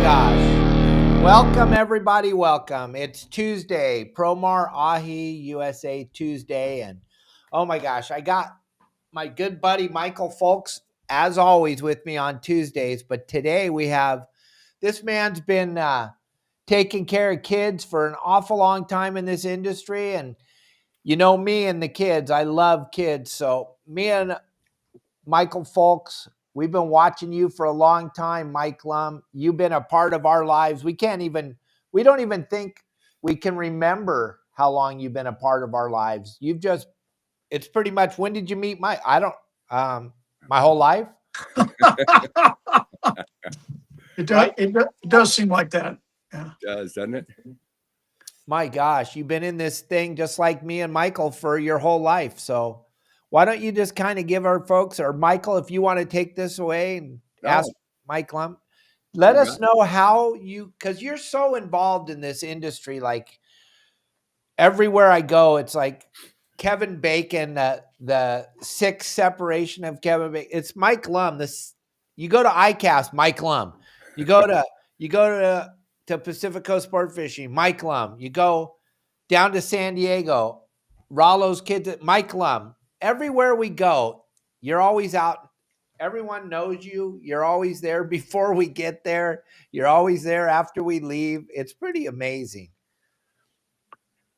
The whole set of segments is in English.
gosh. Welcome, everybody. Welcome. It's Tuesday, Promar Ahi USA Tuesday. And oh my gosh, I got my good buddy Michael Folks, as always, with me on Tuesdays. But today we have this man's been taking care of kids for an awful long time in this industry. And you know me and the kids, I love kids. So me and Michael Folks, we've been watching you for a long time, Mike Lum. You've been a part of our lives. We don't even think we can remember how long you've been a part of our lives. It's pretty much, when did you meet Mike? My whole life. It does seem like that. Yeah. It does, doesn't it? My gosh, you've been in this thing just like me and Michael for your whole life. So why don't you just kind of give our folks, or Michael, if you want to take this away and ask Mike Lum, let us know how because you're so involved in this industry. Like everywhere I go, it's like Kevin Bacon, the sixth separation of Kevin Bacon. It's Mike Lum. You go to ICAST, Mike Lum. You go to Pacific Coast Sport Fishing, Mike Lum. You go down to San Diego, Rollo's kids, Mike Lum. Everywhere we go, you're always out. Everyone knows you. You're always there before we get there. You're always there after we leave. It's pretty amazing.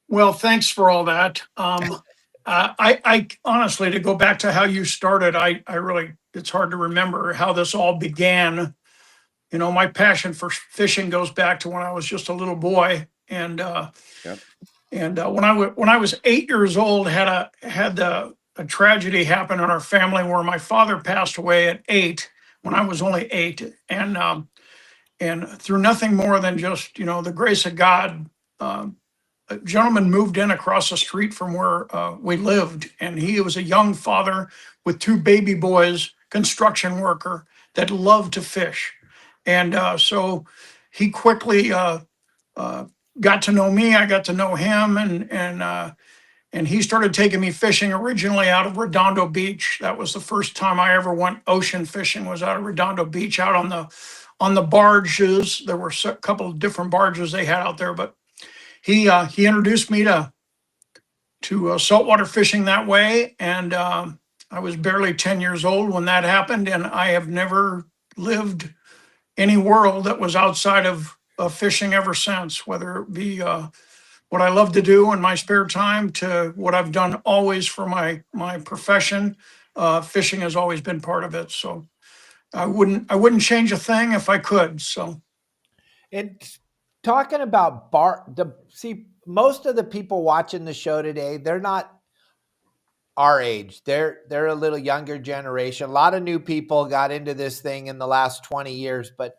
Well, thanks for all that. I honestly, to go back to how you started, I really, it's hard to remember how this all began. You know, my passion for fishing goes back to when I was just a little boy, and when I was 8 years old, had a tragedy happen in our family where my father passed away at 8 when I was only 8, and through nothing more than just the grace of God. A gentleman moved in across the street from where we lived, and he was a young father with 2 baby boys, construction worker that loved to fish. And so he quickly got to know me. I got to know him, and he started taking me fishing originally out of Redondo Beach. That was the first time I ever went ocean fishing, was out of Redondo Beach, out on the barges. There were a couple of different barges they had out there, but he introduced me to saltwater fishing that way, and I was barely 10 years old when that happened, and I have never lived any world that was outside of fishing ever since, whether it be what I love to do in my spare time to what I've done always for my profession. Fishing has always been part of it, so I wouldn't change a thing if I could. So it's talking about most of the people watching the show today, they're not our age. They're a little younger generation. A lot of new people got into this thing in the last 20 years, but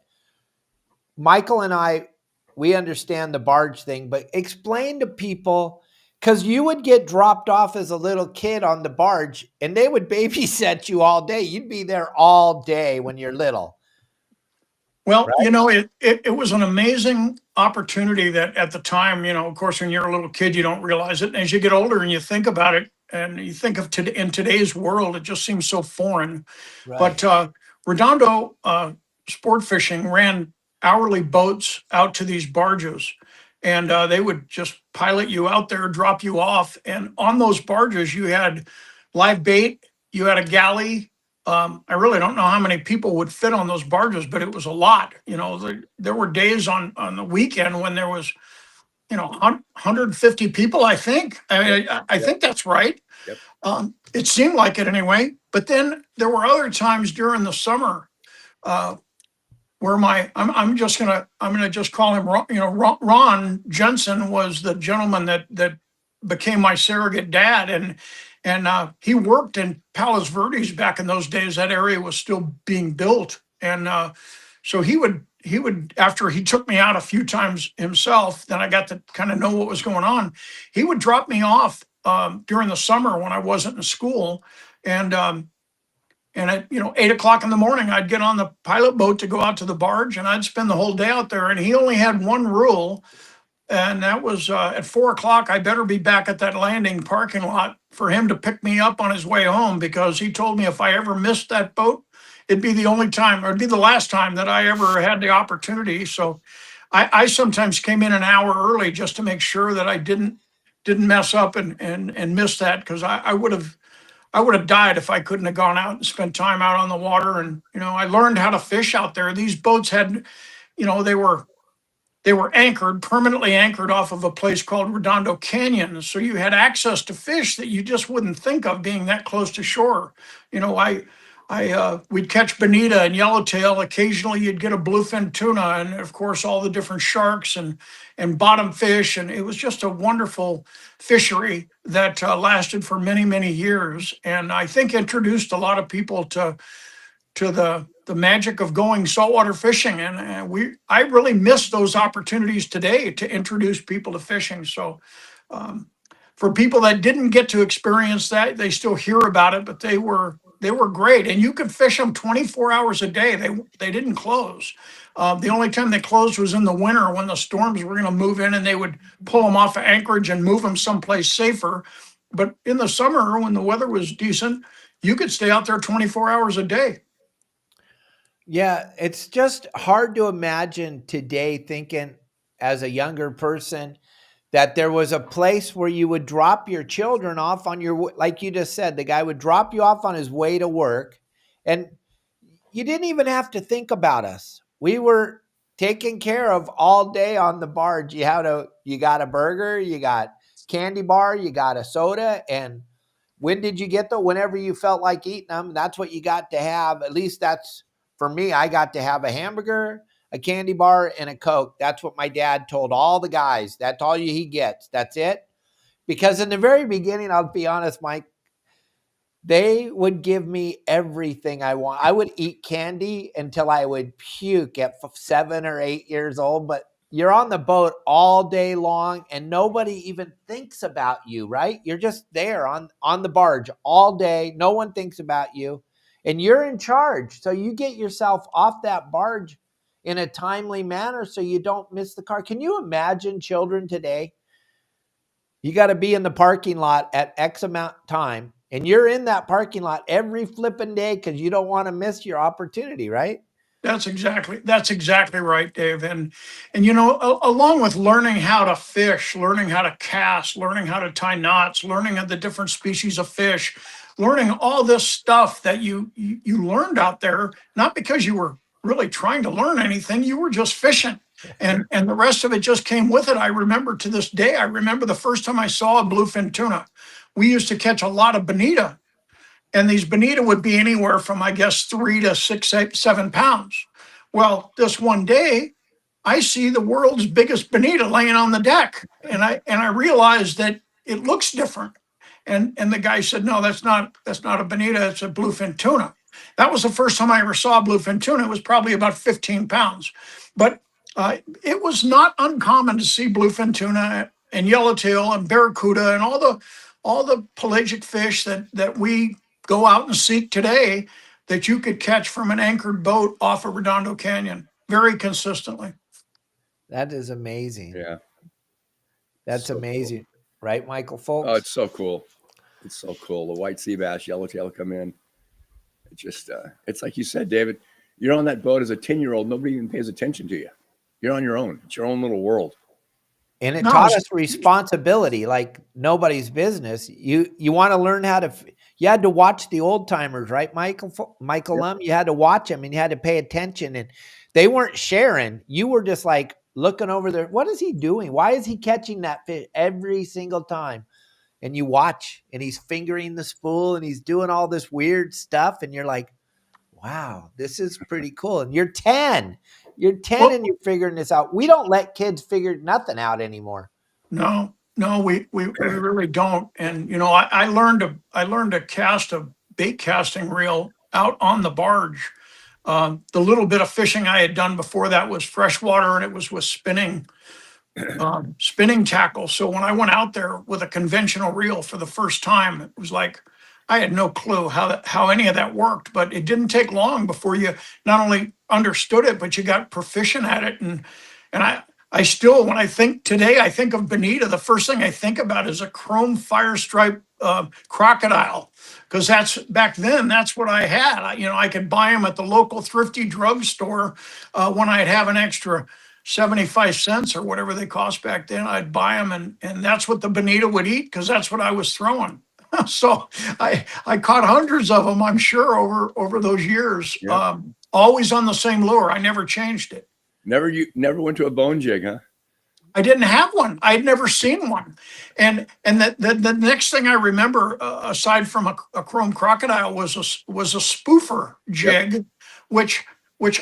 Michael and I, we understand the barge thing, but explain to people, because you would get dropped off as a little kid on the barge and they would babysit you all day. You'd be there all day when you're little. Well, right? It was an amazing opportunity that at the time, of course, when you're a little kid, you don't realize it. And as you get older and you think about it, and you think of in today's world, it just seems so foreign. Right. But Redondo Sport Fishing ran hourly boats out to these barges, and they would just pilot you out there, drop you off. And on those barges, you had live bait, you had a galley. I really don't know how many people would fit on those barges, but it was a lot. There were days on the weekend when there was, 150 people, I think. I think that's right. Yep. It seemed like it anyway. But then there were other times during the summer where I'm gonna just call him Ron Jensen was the gentleman that became my surrogate dad, and he worked in Palos Verdes back in those days. That area was still being built, and so he would after he took me out a few times himself, then I got to kind of know what was going on. He would drop me off during the summer when I wasn't in school, and at 8 o'clock in the morning, I'd get on the pilot boat to go out to the barge, and I'd spend the whole day out there. And he only had one rule, and that was at 4 o'clock, I better be back at that landing parking lot for him to pick me up on his way home, because he told me if I ever missed that boat it'd be the only time, or it'd be the last time that I ever had the opportunity. So I sometimes came in an hour early just to make sure that I didn't mess up and miss that, because I would have died if I couldn't have gone out and spent time out on the water. And I learned how to fish out there. These boats had, they were anchored, permanently anchored off of a place called Redondo Canyon. So you had access to fish that you just wouldn't think of being that close to shore. We'd catch bonita and yellowtail. Occasionally you'd get a bluefin tuna, and of course all the different sharks and bottom fish. And it was just a wonderful fishery that lasted for many, many years. And I think introduced a lot of people to the magic of going saltwater fishing. And I really miss those opportunities today to introduce people to fishing. So for people that didn't get to experience that, they still hear about it, but they were great. And you could fish them 24 hours a day. They didn't close. The only time they closed was in the winter when the storms were going to move in, and they would pull them off of anchorage and move them someplace safer. But in the summer, when the weather was decent, you could stay out there 24 hours a day. Yeah, it's just hard to imagine today, thinking as a younger person, that there was a place where you would drop your children off on your, like you just said, the guy would drop you off on his way to work, and you didn't even have to think about us. We were taken care of all day on the barge. You got a burger, you got candy bar, you got a soda, and when did you get them? Whenever you felt like eating them, that's what you got to have. At least that's for me. I got to have a hamburger, a candy bar, and a Coke. That's what my dad told all the guys. That's all he gets. That's it. Because in the very beginning, I'll be honest, Mike, they would give me everything I want. I would eat candy until I would puke at 7 or 8 years old, but you're on the boat all day long and nobody even thinks about you, right? You're just there on the barge all day. No one thinks about you and you're in charge. So you get yourself off that barge in a timely manner so you don't miss the car. Can you imagine children today? You got to be in the parking lot at X amount of time, and you're in that parking lot every flipping day because you don't want to miss your opportunity, right? That's exactly right, Dave. And along with learning how to fish, learning how to cast, learning how to tie knots, learning of the different species of fish, learning all this stuff that you learned out there, not because you were really trying to learn anything, you were just fishing. And the rest of it just came with it. I remember to this day, I remember the first time I saw a bluefin tuna. We used to catch a lot of bonita, and these bonita would be anywhere from, I guess, 3 to 6, 8, 7 pounds. Well, this one day, I see the world's biggest bonita laying on the deck, and I realized that it looks different. And the guy said, "No, that's not a bonita. It's a bluefin tuna." That was the first time I ever saw a bluefin tuna. It was probably about 15 pounds, but it was not uncommon to see bluefin tuna and yellowtail and barracuda and all the pelagic fish that we go out and seek today, that you could catch from an anchored boat off of Redondo Canyon very consistently. That is amazing. Yeah. That's so amazing. Cool. Right, Michael Folks? Oh, it's so cool. It's so cool. The white sea bass, yellowtail come in. It just, it's like you said, David, you're on that boat as a 10-year-old. Nobody even pays attention to you. You're on your own. It's your own little world. And it taught us responsibility like nobody's business. You want to learn how to, you had to watch the old timers, right, Michael Lum? You had to watch them and you had to pay attention, and they weren't sharing. You were just like looking over there. What is he doing? Why is he catching that fish every single time? And you watch, and he's fingering the spool and he's doing all this weird stuff. And you're like, wow, this is pretty cool. And you're 10. You're 10 and you're figuring this out. We don't let kids figure nothing out anymore. No, we really don't. And I learned to cast a bait casting reel out on the barge. The little bit of fishing I had done before that was freshwater, and it was with spinning tackle. So when I went out there with a conventional reel for the first time, it was like I had no clue how any of that worked. But it didn't take long before you not only understood it, but you got proficient at it. And I still, when I think today, I think of bonita, the first thing I think about is a chrome fire stripe crocodile, because that's back then. That's what I had. I could buy them at the local thrifty drugstore when I'd have an extra 75 cents or whatever they cost back then. I'd buy them, and that's what the bonita would eat, because that's what I was throwing. So I caught hundreds of them, I'm sure, over those years. Yeah. Always on the same lure. I never changed it. You never went to a bone jig, huh? I didn't have one. I'd never seen one. And the next thing I remember, aside from a chrome crocodile, was a spoofer jig, which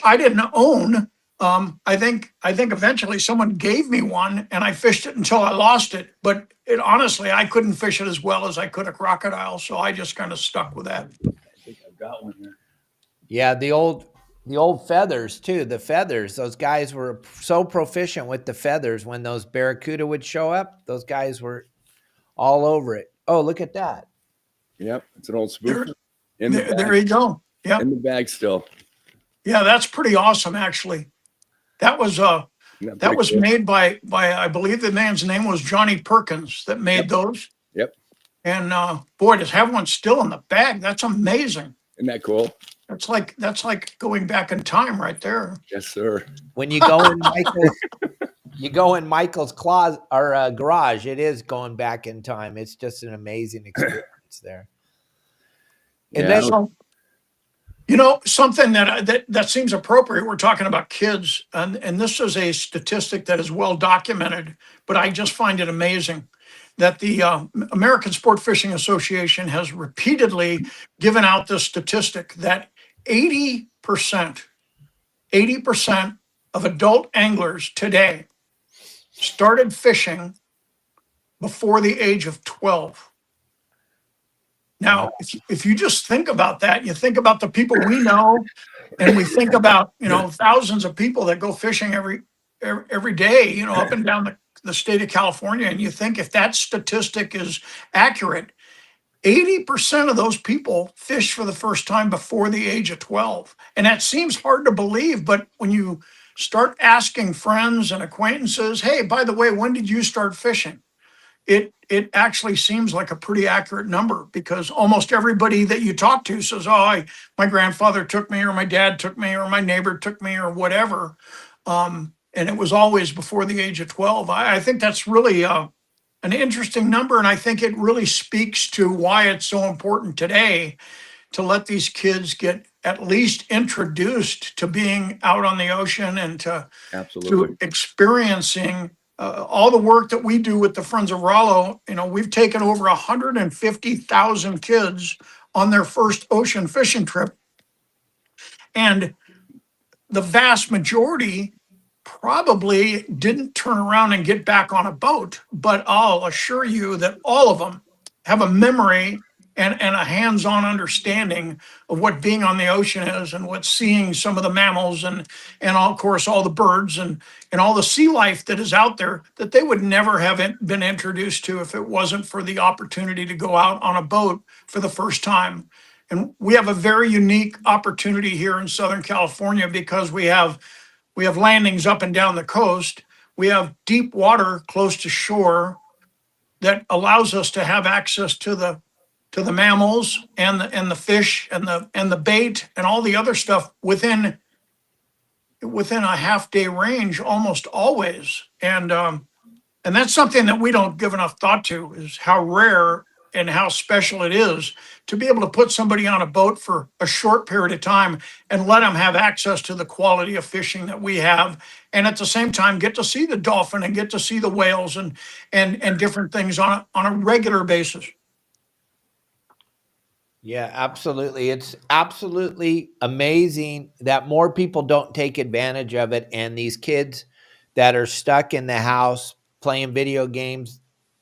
I didn't own. I think eventually someone gave me one, and I fished it until I lost it. But honestly, I couldn't fish it as well as I could a crocodile, so I just kind of stuck with that. I think I've got one here. Yeah, the old feathers too. The feathers, those guys were so proficient with the feathers. When those barracuda would show up, those guys were all over it. Oh, look at that. Yep, it's an old spoofer. There you go. Yeah, in the bag still. Yeah, that's pretty awesome, actually. That was cool. Made by I believe the man's name was Johnny Perkins that made those. Yep. And boy, to have one still in the bag, that's amazing. Isn't that cool? That's like going back in time right there. Yes, sir. When you go in Michael's closet or garage, it is going back in time. It's just an amazing experience there. And Yeah. then, something that seems appropriate. We're talking about kids, and this is a statistic that is well documented, but I just find it amazing that the American Sport Fishing Association has repeatedly given out this statistic that 80% of adult anglers today started fishing before the age of 12. Now, if you just think about that, you think about the people we know, and we think about, thousands of people that go fishing every day, up and down the state of California. And you think if that statistic is accurate, 80% of those people fish for the first time before the age of 12. And that seems hard to believe, but when you start asking friends and acquaintances, hey, by the way, when did you start fishing? It actually seems like a pretty accurate number, because almost everybody that you talk to says, oh, my grandfather took me, or my dad took me, or my neighbor took me, or whatever. And it was always before the age of 12. I think that's really an interesting number. And I think it really speaks to why it's so important today to let these kids get at least introduced to being out on the ocean and to experiencing all the work that we do with the Friends of Rollo. We've taken over 150,000 kids on their first ocean fishing trip. And the vast majority probably didn't turn around and get back on a boat, but I'll assure you that all of them have a memory and a hands-on understanding of what being on the ocean is, and what seeing some of the mammals and of course all the birds and all the sea life that is out there that they would never have been introduced to if it wasn't for the opportunity to go out on a boat for the first time. And we have a very unique opportunity here in Southern California, because we have landings up and down the coast. We have deep water close to shore that allows us to have access to the mammals and the fish and the bait and all the other stuff within a half-day range almost always. And that's something that we don't give enough thought to, is how rare and how special it is to be able to put somebody on a boat for a short period of time and let them have access to the quality of fishing that we have, and at the same time get to see the dolphin and get to see the whales and different things on a regular basis. yeah, absolutely. It's absolutely amazing that more people don't take advantage of it. And these kids that are stuck in the house playing video games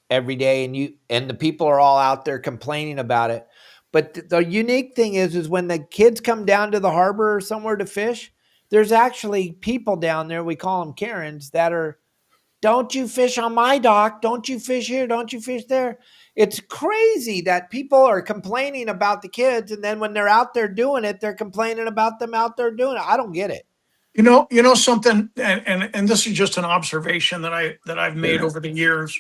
every day, and the people are all out there complaining about it. But the unique thing is when the kids come down to the harbor or somewhere to fish, there's actually people down there, we call them Karens, that are, don't you fish on my dock? Don't you fish here? Don't you fish there? It's crazy that people are complaining about the kids, and then when they're out there doing it, they're complaining about them out there doing it. I don't get it. Something, and this is just an observation that I've made over the years.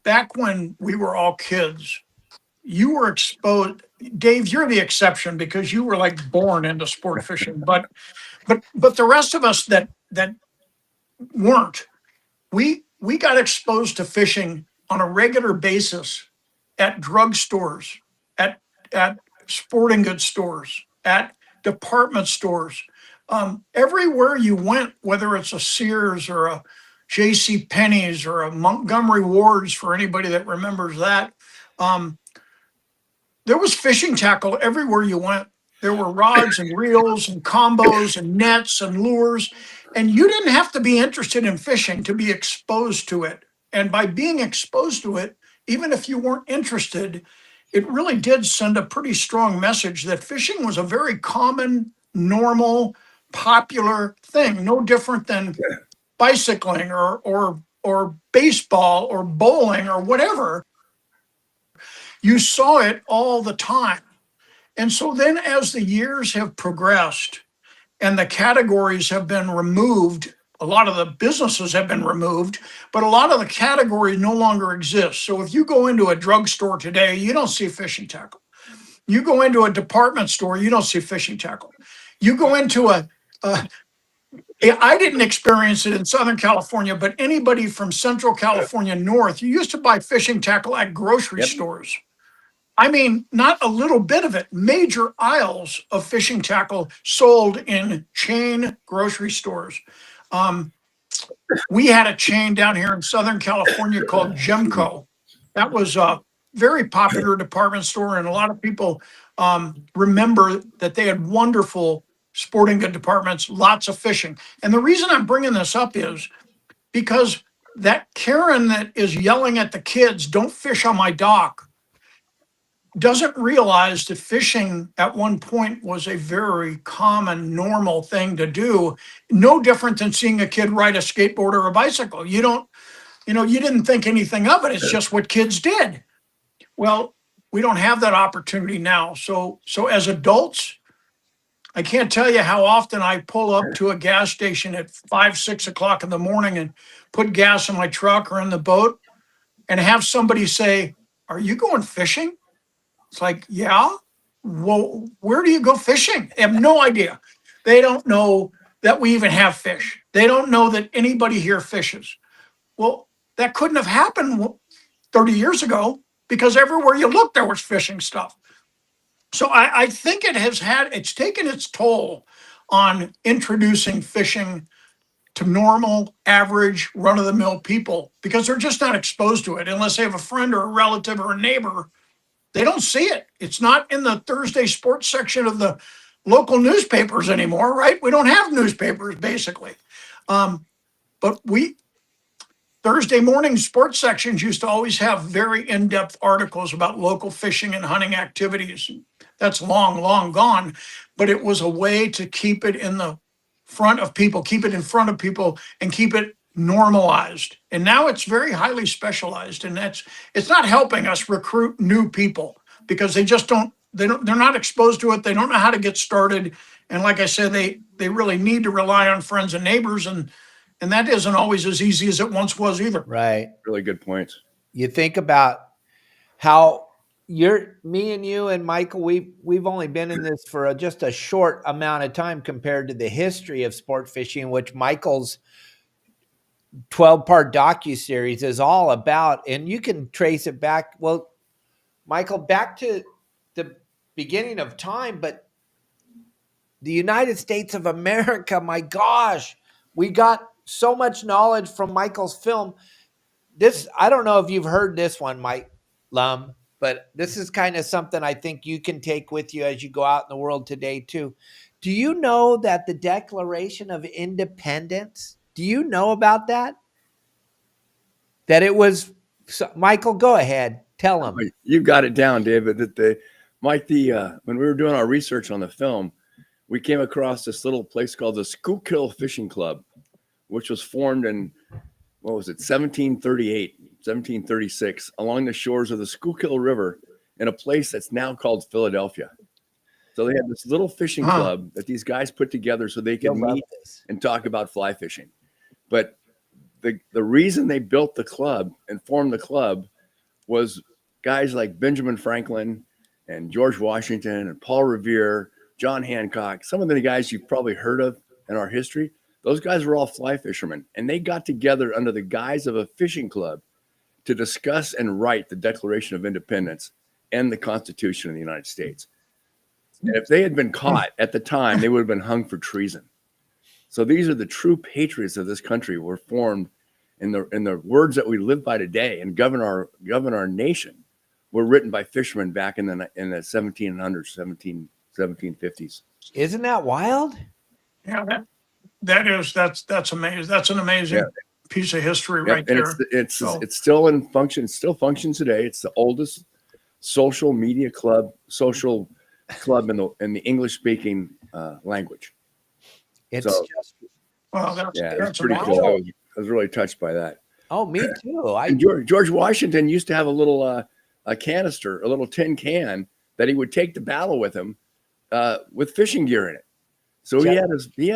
back when we were all kids, you were exposed. Dave, you're the exception because you were like born into sport fishing. But the rest of us that weren't, we got exposed to fishing on a regular basis at drugstores, at sporting goods stores, at department stores. Everywhere you went, whether it's a Sears or a J.C. Penney's or a Montgomery Ward's, for anybody that remembers that, there was fishing tackle everywhere you went. There were rods and reels and combos and nets and lures, and you didn't have to be interested in fishing to be exposed to it. And by being exposed to it, even if you weren't interested, it really did send a pretty strong message that fishing was a very common, normal, popular thing, no different than bicycling or baseball or bowling or whatever. You saw it all the time. And so then as the years have progressed and the categories have been removed, a lot of the businesses have been removed, but a lot of the categories no longer exist. So if you go into a drugstore today, you don't see fishing tackle. You go into a department store, you don't see fishing tackle. You go into I didn't experience it in Southern California, but anybody from Central California north, you used to buy fishing tackle at grocery stores. I mean, not a little bit of it. Major aisles of fishing tackle sold in chain grocery stores. We had a chain down here in Southern California called Gemco. That was a very popular department store, and a lot of people remember that they had wonderful sporting good departments, lots of fishing. And the reason I'm bringing this up is because that Karen that is yelling at the kids, "Don't fish on my dock," doesn't realize that fishing at one point was a very common, normal thing to do. No different than seeing a kid ride a skateboard or a bicycle. You didn't think anything of it. It's just what kids did. Well, we don't have that opportunity now. So as adults, I can't tell you how often I pull up to a gas station at 5, 6 o'clock in the morning and put gas in my truck or in the boat and have somebody say, "Are you going fishing?" It's like, yeah. Well, where do you go fishing? They have no idea. They don't know that we even have fish. They don't know that anybody here fishes. Well, that couldn't have happened 30 years ago because everywhere you look, there was fishing stuff. So I think it's taken its toll on introducing fishing to normal, average, run-of-the-mill people because they're just not exposed to it unless they have a friend or a relative or a neighbor. They don't see it. It's not in the Thursday sports section of the local newspapers anymore, right? We don't have newspapers, basically. But Thursday morning sports sections used to always have very in-depth articles about local fishing and hunting activities. That's long, long gone. But it was a way to keep it in the front of people, keep it in front of people, and keep it normalized. And now it's very highly specialized, and it's not helping us recruit new people because they're not exposed to it. They don't know how to get started. And like I said, they really need to rely on friends and neighbors, and that isn't always as easy as it once was either. Right. Really good points. You think about how me and you and Michael, we've only been in this for just a short amount of time compared to the history of sport fishing, which Michael's 12-part docuseries is all about. And you can trace it back, well, Michael, back to the beginning of time, but the United States of America, my gosh, we got so much knowledge from Michael's film. I don't know if you've heard this one, Mike Lum, but this is kind of something I think you can take with you as you go out in the world today too. Do you know that the Declaration of Independence, do you know about that? That it was, Michael, go ahead, tell them. You got it down, David. When we were doing our research on the film, we came across this little place called the Schuylkill Fishing Club, which was formed in, 1738, 1736, along the shores of the Schuylkill River in a place that's now called Philadelphia. So they had this little fishing club that these guys put together so they could meet and talk about fly fishing. But the reason they built the club and formed the club was guys like Benjamin Franklin and George Washington and Paul Revere, John Hancock, some of the guys you've probably heard of in our history. Those guys were all fly fishermen, and they got together under the guise of a fishing club to discuss and write the Declaration of Independence and the Constitution of the United States. And if they had been caught at the time, they would have been hung for treason. So these are the true patriots of this country, were formed in the words that we live by today and govern our nation, were written by fishermen back in the 1700s, 1750s. Isn't that wild? Yeah, that's amazing. That's an amazing piece of history right there. It's still in function. It still functions today. It's the oldest social club in the English speaking language. It's so, just it's pretty cool. I was really touched by that. Oh, me too. George Washington used to have a little a canister, a little tin can that he would take to battle with him with fishing gear in it. So he had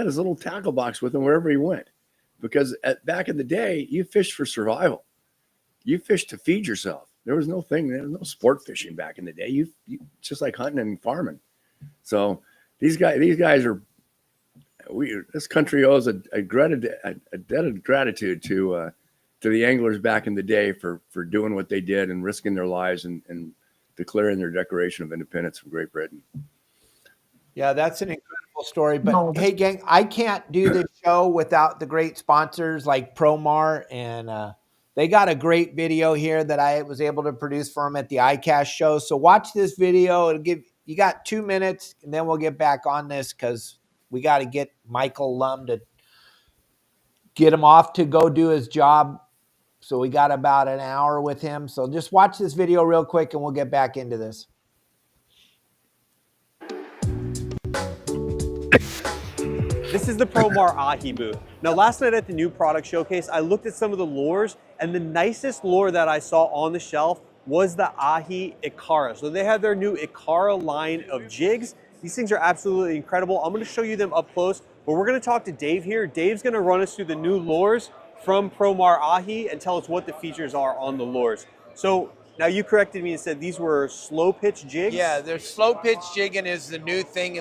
his little tackle box with him wherever he went, because back in the day, you fished for survival. You fished to feed yourself. There was no sport fishing back in the day. You just like hunting and farming. So these guys are. This country owes a debt of gratitude to the anglers back in the day for doing what they did and risking their lives and declaring their Declaration of Independence from Great Britain. Yeah, that's an incredible story. But hey, gang, I can't do this show without the great sponsors like Promar, and they got a great video here that I was able to produce for them at the iCast show. So watch this video. You got 2 minutes, and then we'll get back on this because we got to get Michael Lum to get him off to go do his job. So we got about an hour with him. So just watch this video real quick and we'll get back into this. This is the Promar Ahi booth. Now, last night at the new product showcase, I looked at some of the lures, and the nicest lure that I saw on the shelf was the Ahi Ikara. So they have their new Ikara line of jigs. These things are absolutely incredible. I'm gonna show you them up close, but we're gonna talk to Dave here. Dave's gonna run us through the new lures from Promar Ahi and tell us what the features are on the lures. So now you corrected me and said these were slow pitch jigs? Yeah, they're slow pitch jigging is the new thing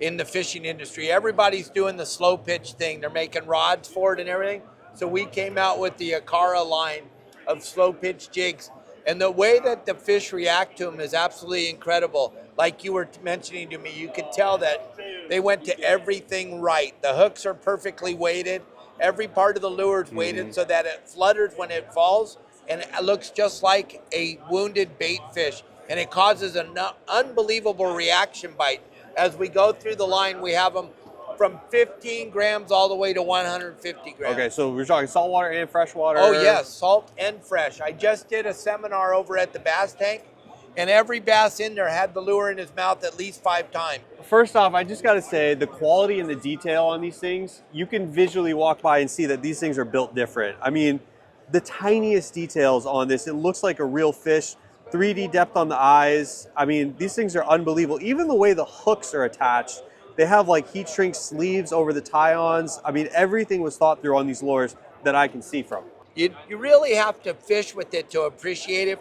in the fishing industry. Everybody's doing the slow pitch thing. They're making rods for it and everything. So we came out with the Ikara line of slow pitch jigs. And the way that the fish react to them is absolutely incredible. Like you were mentioning to me, you could tell that they went to everything right. The hooks are perfectly weighted. Every part of the lure is weighted so that it flutters when it falls, and it looks just like a wounded bait fish. And it causes an unbelievable reaction bite. As we go through the line, we have them from 15 grams all the way to 150 grams. Okay, so we're talking saltwater and freshwater. Oh yes, salt and fresh. I just did a seminar over at the bass tank, and every bass in there had the lure in his mouth at least 5 times. First off, I just gotta say, the quality and the detail on these things, you can visually walk by and see that these things are built different. I mean, the tiniest details on this, it looks like a real fish. 3D depth on the eyes. I mean, these things are unbelievable. Even the way the hooks are attached, they have like heat shrink sleeves over the tie-ons. I mean, everything was thought through on these lures that I can see from. You really have to fish with it to appreciate it.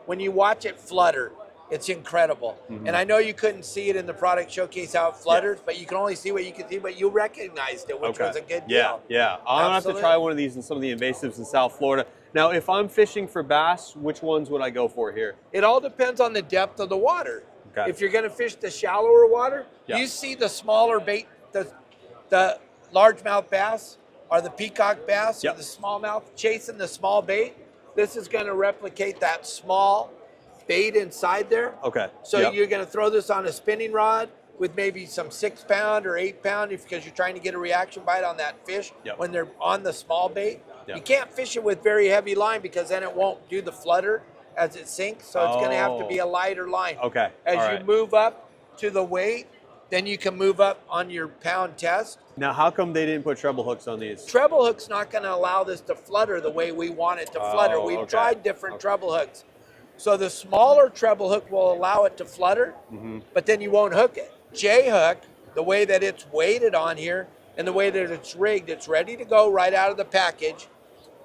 When you watch it flutter, it's incredible. And I know you couldn't see it in the product showcase how it flutters, but you can only see what you can see, but you recognized it, which was a good deal. Yeah. I'm gonna have to try one of these in some of the invasives in South Florida. Now, if I'm fishing for bass, which ones would I go for here? It all depends on the depth of the water. Okay. If you're gonna fish the shallower water, you see the smaller bait, the largemouth bass or the peacock bass or the smallmouth chasing the small bait. This is gonna replicate that small bait inside there. Okay. So you're gonna throw this on a spinning rod with maybe some 6-pound or 8-pound because you're trying to get a reaction bite on that fish when they're on the small bait. You can't fish it with very heavy line because then it won't do the flutter as it sinks. So it's going to have to be a lighter line. Okay. As you move up to the weight, then you can move up on your pound test. Now, how come they didn't put treble hooks on these? Treble hook's not going to allow this to flutter the way we want it to flutter. We've tried different treble hooks. So the smaller treble hook will allow it to flutter, but then you won't hook it. J-hook, the way that it's weighted on here and the way that it's rigged, it's ready to go right out of the package.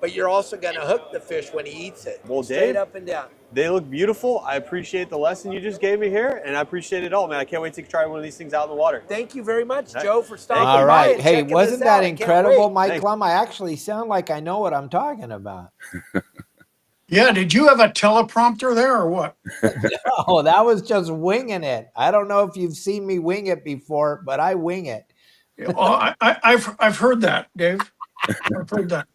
but you're also going to hook the fish when he eats it. Well, straight Dave, up and down. They look beautiful. I appreciate the lesson you just gave me here, and I appreciate it all, man. I can't wait to try one of these things out in the water. Thank you very much, Hey. Joe, for stopping All by. right. And Hey, checking wasn't this that out. I can't incredible, wait. Mike Thanks. Lum? I actually sound like I know what I'm talking about. Yeah, did you have a teleprompter there or what? Oh, that was just winging it. I don't know if you've seen me wing it before, but I wing it. I've heard that, Dave. I've heard that.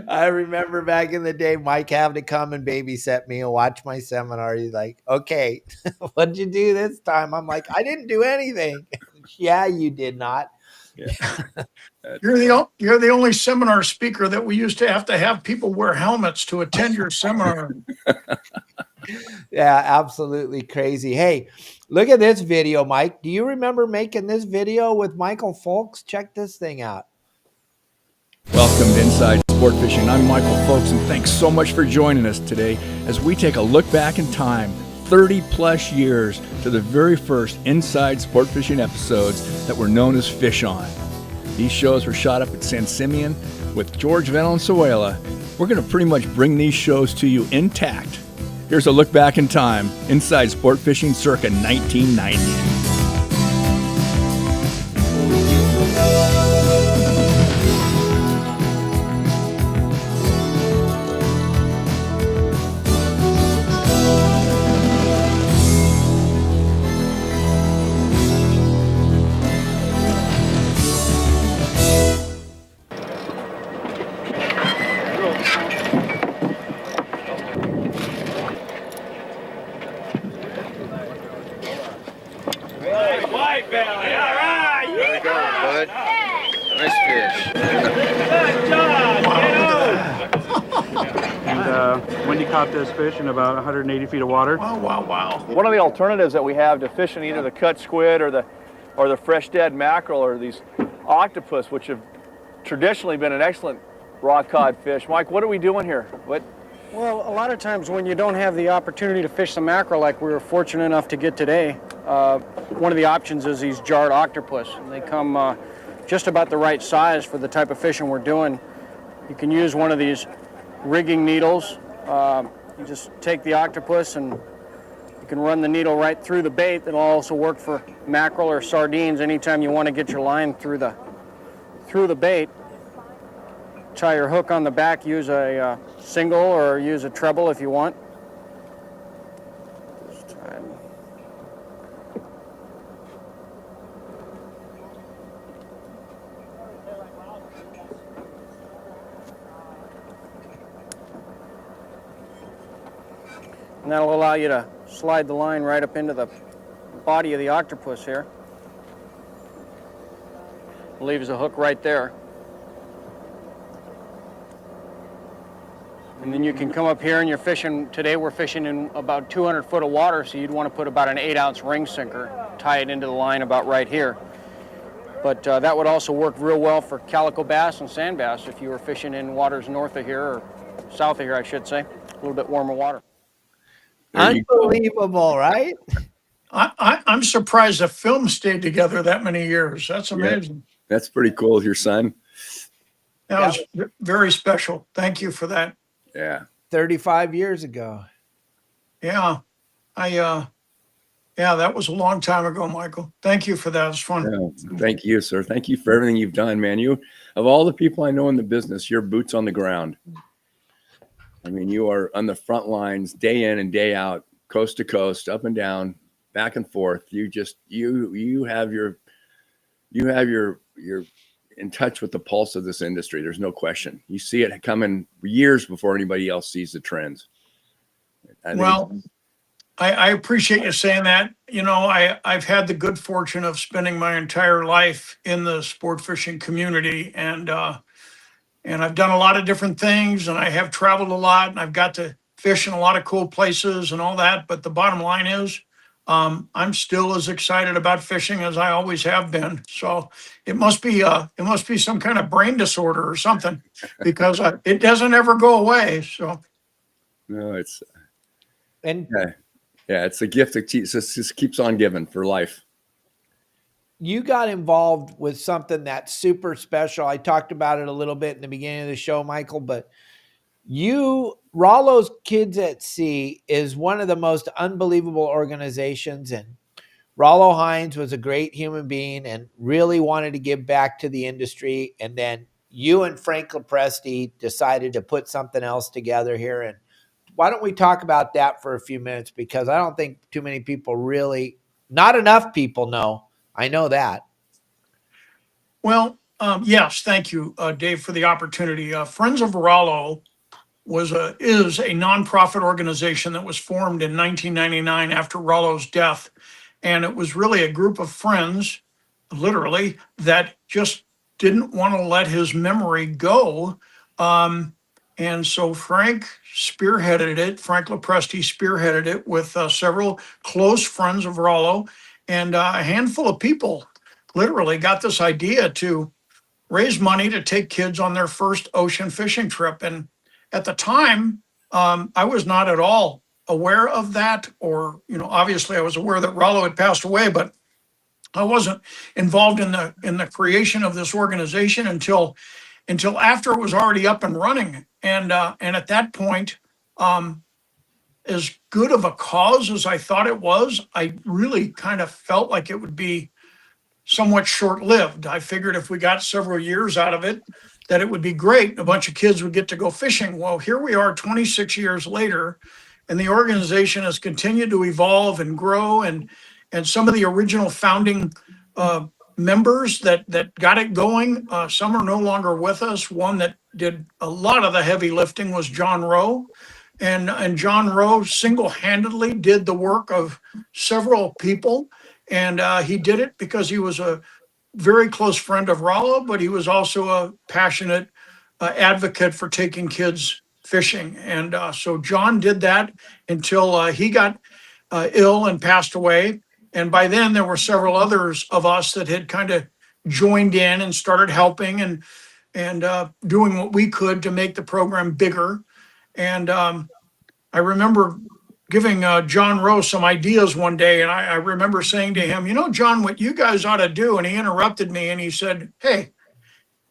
I remember back in the day, Mike having to come and babysit me and watch my seminar. He's like, okay, what'd you do this time? I'm like, I didn't do anything. Yeah, you did not. Yeah. You're the only seminar speaker that we used to have people wear helmets to attend your seminar. Yeah, absolutely crazy. Hey, look at this video, Mike. Do you remember making this video with Michael Folks? Check this thing out. Welcome to Inside Sport Fishing. I'm Michael Folks, and thanks so much for joining us today as we take a look back in time, 30 plus years to the very first Inside Sport Fishing episodes that were known as Fish On. These shows were shot up at San Simeon with George Valenzuela. We're going to pretty much bring these shows to you intact. Here's a look back in time, Inside Sport Fishing circa 1990. Wendy caught this fish in about 180 feet of water. Wow, wow, wow. One of the alternatives that we have to fishing either the cut squid or the fresh dead mackerel or these octopus, which have traditionally been an excellent raw cod fish. Mike, what are we doing here? Well, a lot of times when you don't have the opportunity to fish the mackerel like we were fortunate enough to get today, one of the options is these jarred octopus. They come just about the right size for the type of fishing we're doing. You can use one of these rigging needles. You just take the octopus and you can run the needle right through the bait. That'll also work for mackerel or sardines anytime you want to get your line through the bait. Tie your hook on the back, use a single or use a treble if you want. Just try and and that'll allow you to slide the line right up into the body of the octopus here. Leaves a hook right there. And then you can come up here and you're fishing, today we're fishing in about 200 foot of water, so you'd want to put about an 8-ounce ring sinker, tie it into the line about right here. But that would also work real well for calico bass and sand bass if you were fishing in waters north of here, or south of here, I should say, a little bit warmer water. Unbelievable, right? I'm surprised the film stayed together that many years. That's amazing. Yeah, that's pretty cool with your son. That was very special. Thank you for that. Yeah. 35 years ago. Yeah. That was a long time ago, Michael. Thank you for that. It was fun. Yeah, thank you, sir. Thank you for everything you've done, man. You, of all the people I know in the business, you're boots on the ground. I mean, you are on the front lines day in and day out, coast to coast, up and down, back and forth. You just, you have your in touch with the pulse of this industry. There's no question. You see it coming years before anybody else sees the trends. I appreciate you saying that. You know, I've had the good fortune of spending my entire life in the sport fishing community, and I've done a lot of different things, and I have traveled a lot, and I've got to fish in a lot of cool places and all that. But the bottom line is, I'm still as excited about fishing as I always have been. So it must be some kind of brain disorder or something, because it doesn't ever go away. So no, it's and it's a gift that just keeps on giving for life. you got involved with something that's super special. I talked about it a little bit in the beginning of the show, Michael, but Rollo's Kids at Sea is one of the most unbelievable organizations. And Rollo Hines was a great human being and really wanted to give back to the industry. And then you and Frank Lepresti decided to put something else together here. And why don't we talk about that for a few minutes? Because I don't think too many people really, not enough people know. I know that. Well, yes, thank you, Dave, for the opportunity. Friends of Rollo is a nonprofit organization that was formed in 1999 after Rollo's death. And it was really a group of friends, literally, that just didn't want to let his memory go. And so Frank spearheaded it. Frank Lepresti spearheaded it with several close friends of Rollo, and a handful of people literally got this idea to raise money to take kids on their first ocean fishing trip. And at the time, I was not at all aware of that, or, obviously I was aware that Rollo had passed away, but I wasn't involved in the creation of this organization until after it was already up and running. And at that point, as good of a cause as I thought it was, I really kind of felt like it would be somewhat short-lived. I figured if we got several years out of it, that it would be great. A bunch of kids would get to go fishing. Well, here we are 26 years later, and the organization has continued to evolve and grow. And some of the original founding members that got it going, some are no longer with us. One that did a lot of the heavy lifting was John Rowe. And John Rowe single-handedly did the work of several people. And he did it because he was a very close friend of Rollo, but he was also a passionate advocate for taking kids fishing. And so John did that until he got ill and passed away. And by then there were several others of us that had kind of joined in and started helping and doing what we could to make the program bigger. And I remember giving John Rowe some ideas one day, and I remember saying to him, John, what you guys ought to do, and he interrupted me and he said, hey,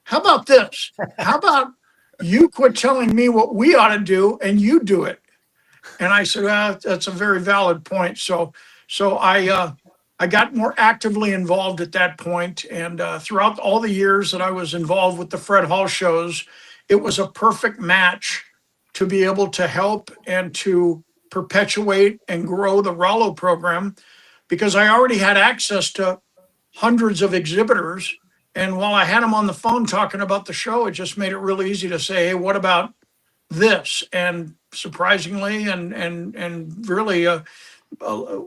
how about this? How about you quit telling me what we ought to do and you do it? And I said, that's a very valid point. So I got more actively involved at that point. And throughout all the years that I was involved with the Fred Hall shows, it was a perfect match to be able to help and to perpetuate and grow the Rollo program, because I already had access to hundreds of exhibitors. And while I had them on the phone talking about the show, it just made it really easy to say, hey, what about this? And surprisingly, and really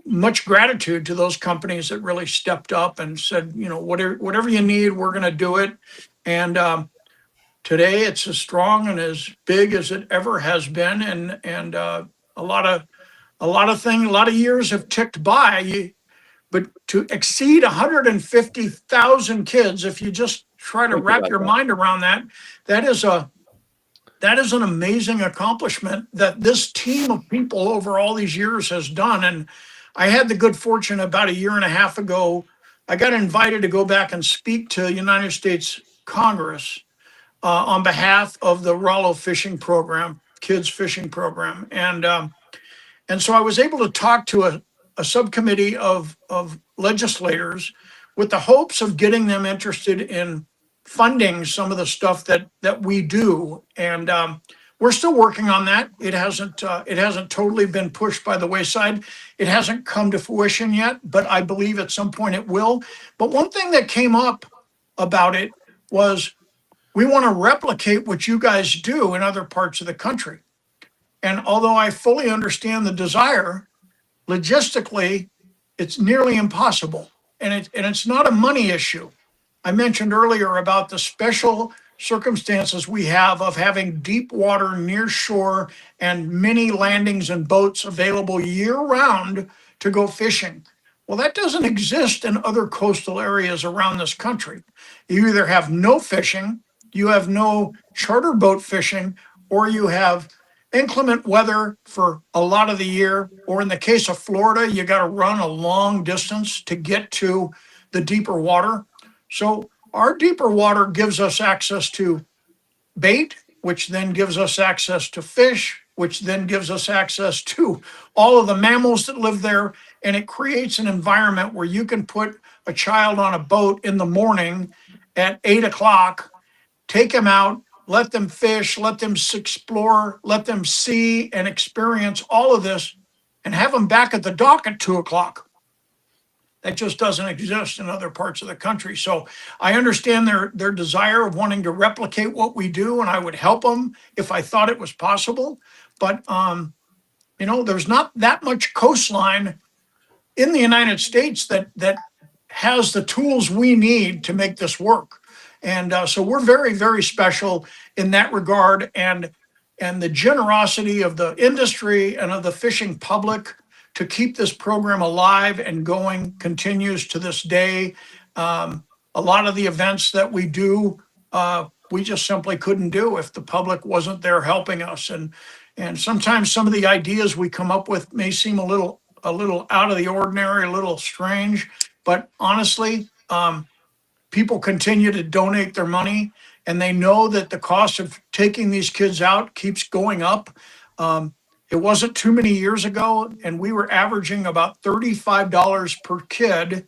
much gratitude to those companies that really stepped up and said, whatever you need, we're going to do it. And today it's as strong and as big as it ever has been. And a lot of years have ticked by, but to exceed 150,000 kids, if you just try to wrap your mind around that is an amazing accomplishment that this team of people over all these years has done. And I had the good fortune about a year and a half ago, I got invited to go back and speak to the United States Congress on behalf of the Rollo fishing program, kids fishing program. And so I was able to talk to a subcommittee of legislators with the hopes of getting them interested in funding some of the stuff that we do. And we're still working on that. It hasn't totally been pushed by the wayside. It hasn't come to fruition yet, but I believe at some point it will. But one thing that came up about it was, we want to replicate what you guys do in other parts of the country. And although I fully understand the desire, logistically, it's nearly impossible. And it's not a money issue. I mentioned earlier about the special circumstances we have of having deep water near shore and many landings and boats available year round to go fishing. Well, that doesn't exist in other coastal areas around this country. You either have no fishing, you have no charter boat fishing, or you have inclement weather for a lot of the year, or in the case of Florida, you got to run a long distance to get to the deeper water. So our deeper water gives us access to bait, which then gives us access to fish, which then gives us access to all of the mammals that live there. And it creates an environment where you can put a child on a boat in the morning at 8 o'clock, take them out, let them fish, let them explore, let them see and experience all of this, and have them back at the dock at 2 o'clock. That just doesn't exist in other parts of the country. So I understand their desire of wanting to replicate what we do, and I would help them if I thought it was possible. But there's not that much coastline in the United States that has the tools we need to make this work. And so we're very, very special in that regard. And the generosity of the industry and of the fishing public to keep this program alive and going continues to this day. A lot of the events that we do, we just simply couldn't do if the public wasn't there helping us. And sometimes some of the ideas we come up with may seem a little out of the ordinary, a little strange, but honestly, people continue to donate their money, and they know that the cost of taking these kids out keeps going up. It wasn't too many years ago, and we were averaging about $35 per kid,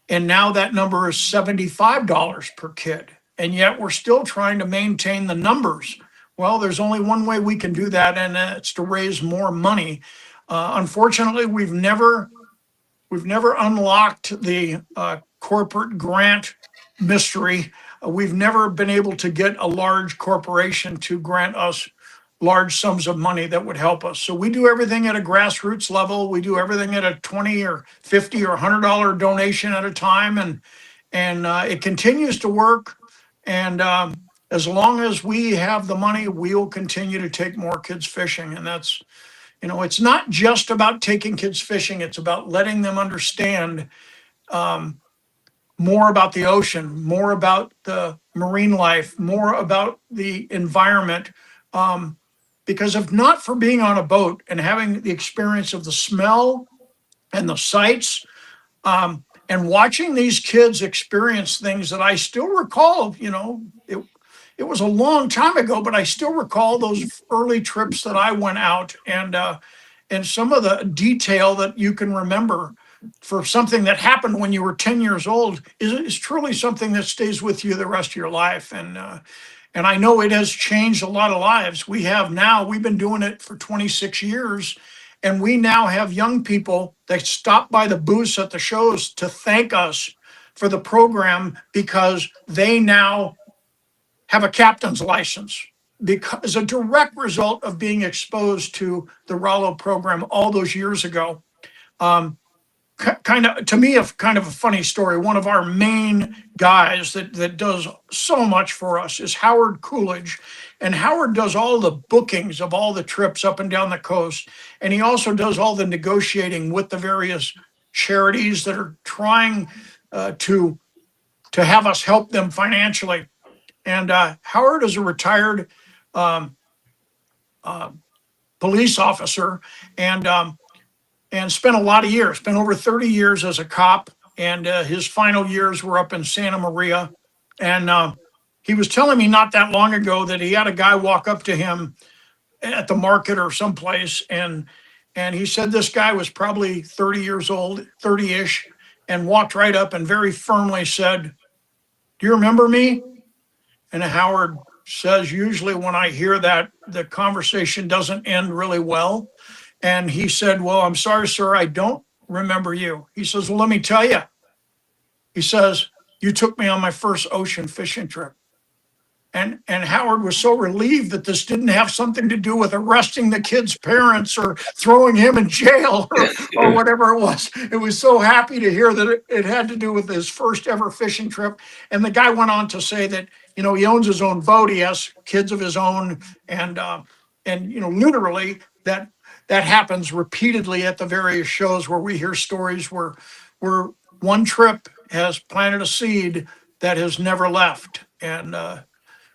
and now that number is $75 per kid, and yet we're still trying to maintain the numbers. Well, there's only one way we can do that, and it's to raise more money. Unfortunately, we've never unlocked the corporate grant mystery. We've never been able to get a large corporation to grant us large sums of money that would help us. So we do everything at a grassroots level. We do everything at a $20 or $50 or $100 donation at a time, and it continues to work. And as long as we have the money, we'll continue to take more kids fishing. And that's, it's not just about taking kids fishing. It's about letting them understand more about the ocean, more about the marine life, more about the environment. Because if not for being on a boat and having the experience of the smell and the sights, and watching these kids experience things that I still recall, it was a long time ago, but I still recall those early trips that I went out, and some of the detail that you can remember for something that happened when you were 10 years old is truly something that stays with you the rest of your life. And I know it has changed a lot of lives. We've been doing it for 26 years, and we now have young people that stop by the booths at the shows to thank us for the program because they now have a captain's license, because a direct result of being exposed to the Rollo program all those years ago. Kind of a funny story. One of our main guys that does so much for us is Howard Coolidge, and Howard does all the bookings of all the trips up and down the coast, and he also does all the negotiating with the various charities that are trying to have us help them financially. And Howard is a retired police officer, and spent a lot of years, spent over 30 years as a cop. And his final years were up in Santa Maria. And he was telling me not that long ago that he had a guy walk up to him at the market or someplace. And he said this guy was probably 30 years old, 30-ish, and walked right up and very firmly said, "Do you remember me?" And Howard says, usually when I hear that, the conversation doesn't end really well. And he said, "Well, I'm sorry, sir, I don't remember you." He says, "Well, let me tell you." He says, "You took me on my first ocean fishing trip." And Howard was so relieved that this didn't have something to do with arresting the kid's parents or throwing him in jail or whatever it was. It was so happy to hear that it had to do with his first ever fishing trip. And the guy went on to say that, he owns his own boat. He has kids of his own. And literally that happens repeatedly at the various shows where we hear stories where one trip has planted a seed that has never left. And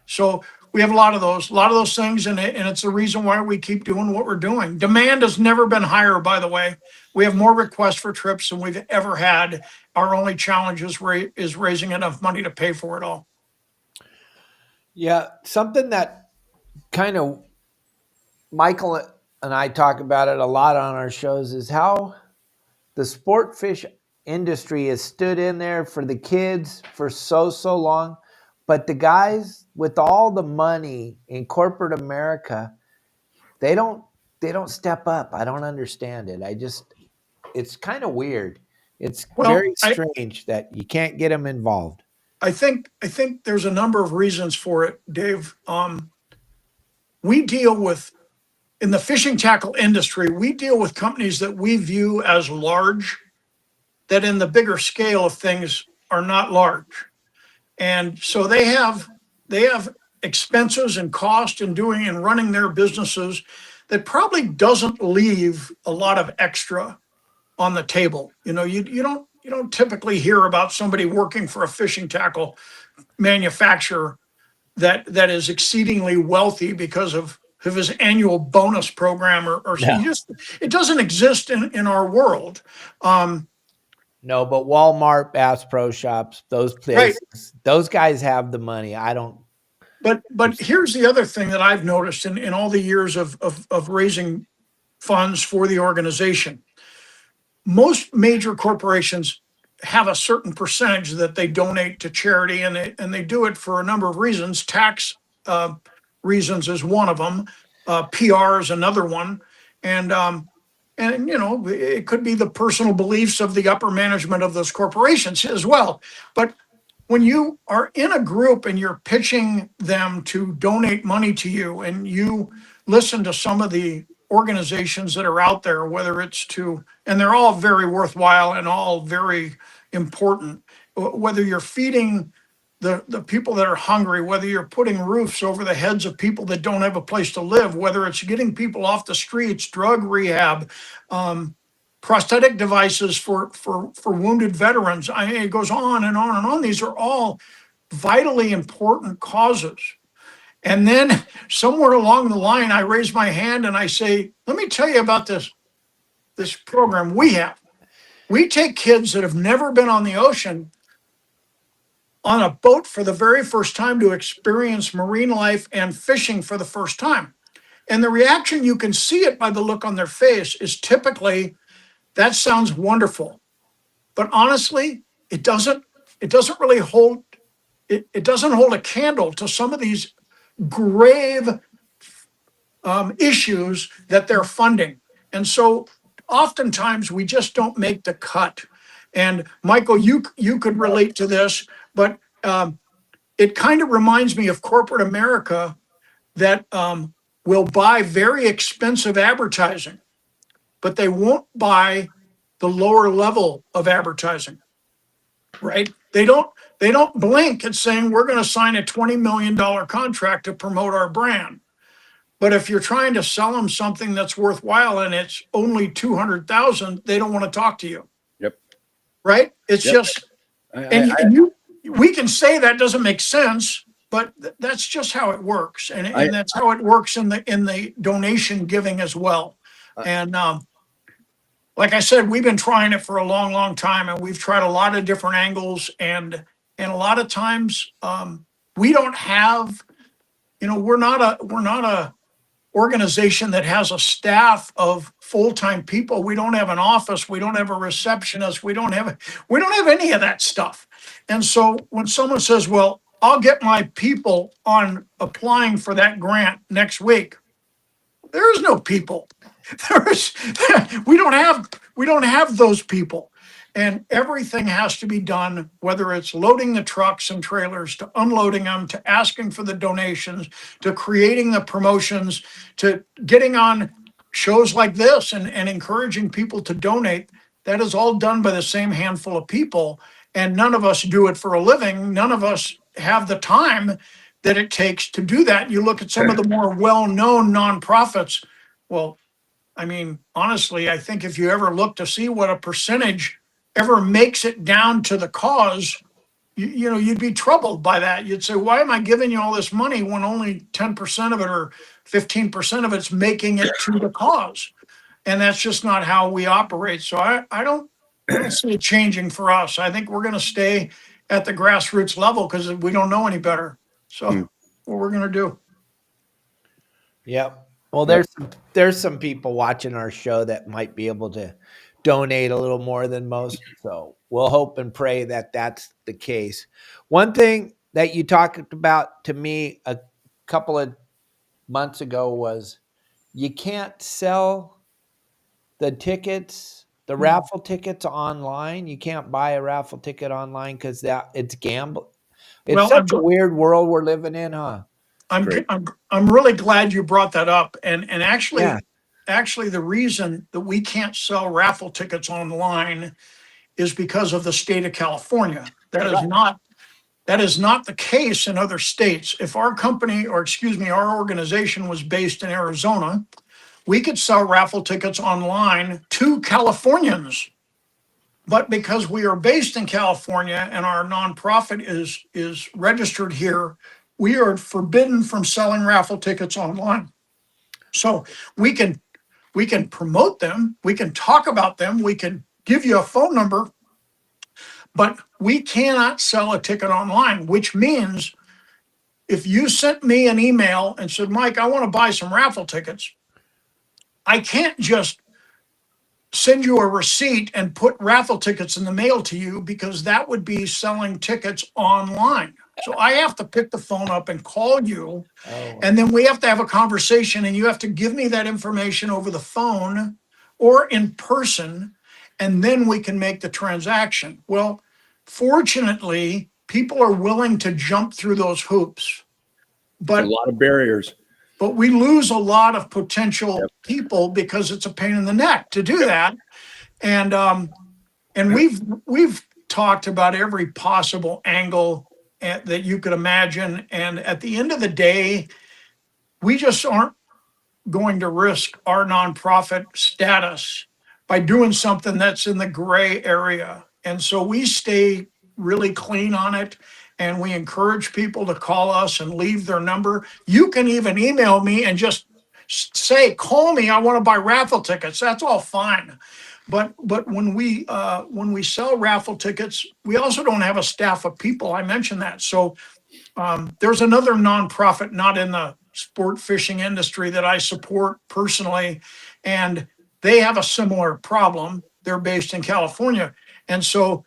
so we have a lot of those things, and it's the reason why we keep doing what we're doing. Demand has never been higher, by the way. We have more requests for trips than we've ever had. Our only challenge is raising enough money to pay for it all. Yeah, something that kind of Michael and I talk about it a lot on our shows is how the sport fish industry has stood in there for the kids for so long, but the guys with all the money in corporate America, they don't step up. I don't understand it. It's kind of weird. It's very strange that you can't get them involved. I think there's a number of reasons for it, Dave. We deal with, in the fishing tackle industry, we deal with companies that we view as large, that in the bigger scale of things are not large. And so they have expenses and cost in doing and running their businesses that probably doesn't leave a lot of extra on the table. You know, you don't typically hear about somebody working for a fishing tackle manufacturer that is exceedingly wealthy because of his annual bonus program or Yeah. It doesn't exist in our world. No, but Walmart, Bass Pro Shops, those places, those guys have the money. I don't. But here's the other thing that I've noticed in all the years of raising funds for the organization. Most major corporations have a certain percentage that they donate to charity, and they do it for a number of reasons. Tax reasons is one of them. PR is another one, and you know, it could be the personal beliefs of the upper management of those corporations as well. But when you are in a group and you're pitching them to donate money to you, and you listen to some of the organizations that are out there, whether it's and they're all very worthwhile and all very important, whether you're feeding the people that are hungry, whether you're putting roofs over the heads of people that don't have a place to live, whether it's getting people off the streets, drug rehab, prosthetic devices for wounded veterans. It goes on and on and on. These are all vitally important causes. And then somewhere along the line, I raise my hand and I say, let me tell you about this program we have. We take kids that have never been on the ocean on a boat for the very first time to experience marine life and fishing for the first time. And the reaction, you can see it by the look on their face, is typically, that sounds wonderful. But honestly, it doesn't really hold, it doesn't hold a candle to some of these grave issues that they're funding. And so oftentimes we just don't make the cut. And Michael, you could relate to this, but it kind of reminds me of corporate America that will buy very expensive advertising, but they won't buy the lower level of advertising, right? They don't blink at saying we're going to sign a $20 million contract to promote our brand. But if you're trying to sell them something that's worthwhile and it's only $200,000, they don't want to talk to you. Yep. Right? It's just, we can say that doesn't make sense, but that's just how it works, and that's how it works in the donation giving as well. And like I said, we've been trying it for a long, long time, and we've tried a lot of different angles, and a lot of times we don't have, we're not a organization that has a staff of full-time people. We don't have an office. We don't have a receptionist. We don't have any of that stuff. And so when someone says, well, I'll get my people on applying for that grant next week, there is no people. We don't have those people. And everything has to be done, whether it's loading the trucks and trailers, to unloading them, to asking for the donations, to creating the promotions, to getting on shows like this and encouraging people to donate. That is all done by the same handful of people. And none of us do it for a living. None of us have the time that it takes to do that. You look at some of the more well-known nonprofits. Well, I mean, honestly, I think if you ever look to see what a percentage ever makes it down to the cause, you'd be troubled by that. You'd say, why am I giving you all this money when only 10% of it or 15% of it's making it to the cause? And that's just not how we operate. So I don't see it changing for us. I think we're going to stay at the grassroots level because we don't know any better. So what we're going to do. Yep. Well, there's some people watching our show that might be able to donate a little more than most. So we'll hope and pray that that's the case. One thing that you talked about to me a couple of months ago was you can't sell the tickets, the raffle tickets online. You can't buy a raffle ticket online because it's gamble. It's Well, such a weird world we're living in, huh? I'm really glad you brought that up. And actually, Yeah. the reason that we can't sell raffle tickets online is because of the state of California. That is not the case in other states. If our company, or excuse me, our organization was based in Arizona, we could sell raffle tickets online to Californians. But because we are based in California and our nonprofit is registered here, we are forbidden from selling raffle tickets online. So we can promote them, we can talk about them, we can give you a phone number, but we cannot sell a ticket online, which means if you sent me an email and said, Mike, I want to buy some raffle tickets, I can't just send you a receipt and put raffle tickets in the mail to you because that would be selling tickets online. So I have to pick the phone up and call you, and then we have to have a conversation, and you have to give me that information over the phone or in person, and then we can make the transaction. Well, fortunately, people are willing to jump through those hoops, but a lot of barriers. But we lose a lot of potential people because it's a pain in the neck to do that. And we've talked about every possible angle that you could imagine. And at the end of the day, we just aren't going to risk our nonprofit status by doing something that's in the gray area. And so we stay really clean on it. And we encourage people to call us and leave their number. You can even email me and just say, call me, I want to buy raffle tickets. That's all fine. But when we sell raffle tickets, we also don't have a staff of people. I mentioned that. So there's another nonprofit, not in the sport fishing industry, that I support personally, and they have a similar problem. They're based in California. And so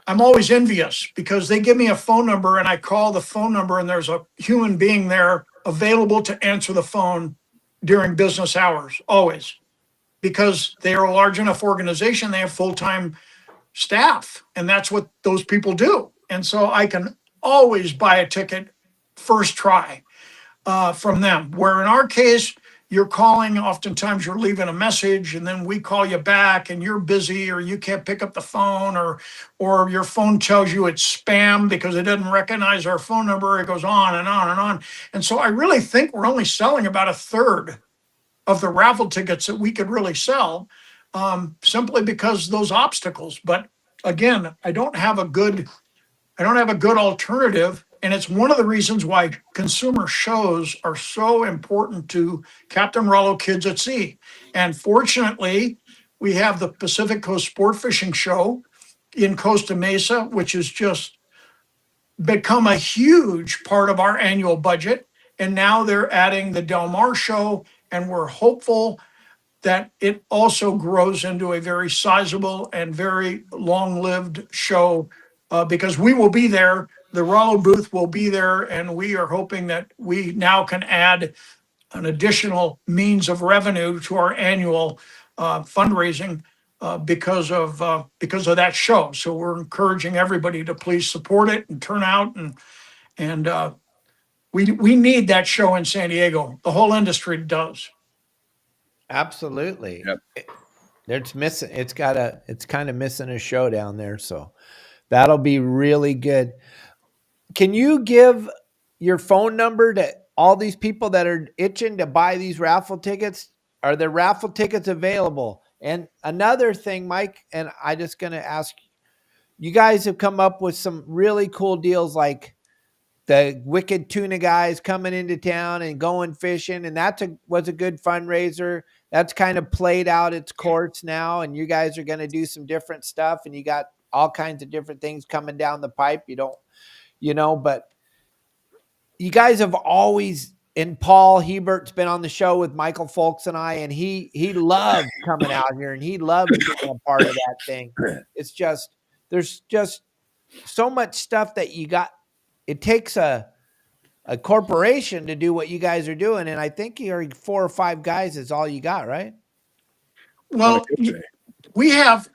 I'm always envious because they give me a phone number and I call the phone number and there's a human being there available to answer the phone during business hours, always, because they are a large enough organization. They have full-time staff, and that's what those people do. And so I can always buy a ticket first try from them, where in our case, you're calling, oftentimes you're leaving a message, and then we call you back and you're busy or you can't pick up the phone, or your phone tells you it's spam because it doesn't recognize our phone number. It goes on and on and on. And so I really think we're only selling about a third of the raffle tickets that we could really sell, simply because those obstacles. But again, I don't have a good alternative. And it's one of the reasons why consumer shows are so important to Captain Rollo Kids at Sea. And fortunately, we have the Pacific Coast Sport Fishing Show in Costa Mesa, which has just become a huge part of our annual budget. And now they're adding the Del Mar show, and we're hopeful that it also grows into a very sizable and very long-lived show, because we will be there. The Rollo booth will be there, and we are hoping that we now can add an additional means of revenue to our annual fundraising because of that show. So we're encouraging everybody to please support it and turn out, and we need that show in San Diego. The whole industry does. Absolutely. Yep. It's missing. It's kind of missing a show down there. So that'll be really good. Can you give your phone number to all these people that are itching to buy these raffle tickets? Are the raffle tickets available? And another thing, Mike, and I just going to ask you guys have come up with some really cool deals, like the Wicked Tuna guys coming into town and going fishing, and was a good fundraiser. That's kind of played out its course now, and you guys are going to do some different stuff, and you got all kinds of different things coming down the pipe. But you guys have always, and Paul Hebert's been on the show with Michael Folks and I, and he loves coming out here, and he loves being a part of that thing. It's just, there's just so much stuff that you got. It takes a corporation to do what you guys are doing, and I think you're 4 or 5 guys is all you got, right? Well, we have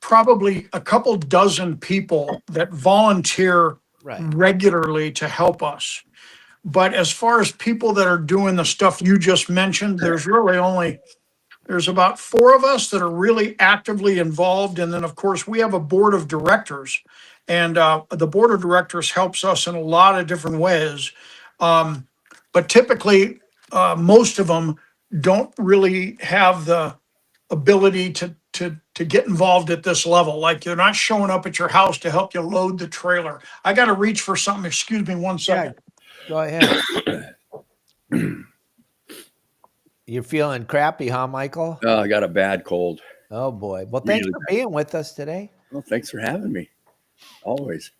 probably a couple dozen people that volunteer regularly to help us. But as far as people that are doing the stuff you just mentioned, there's about 4 of us that are really actively involved. And then, of course, we have a board of directors. And the board of directors helps us in a lot of different ways. But typically, most of them don't really have the ability to get involved at this level. Like, you're not showing up at your house to help you load the trailer. I got to reach for something. Excuse me 1 second. Yeah, go ahead. You're feeling crappy, huh, Michael? Oh, I got a bad cold. Oh, boy. Well, thanks for being with us today. Well, thanks for having me. Always.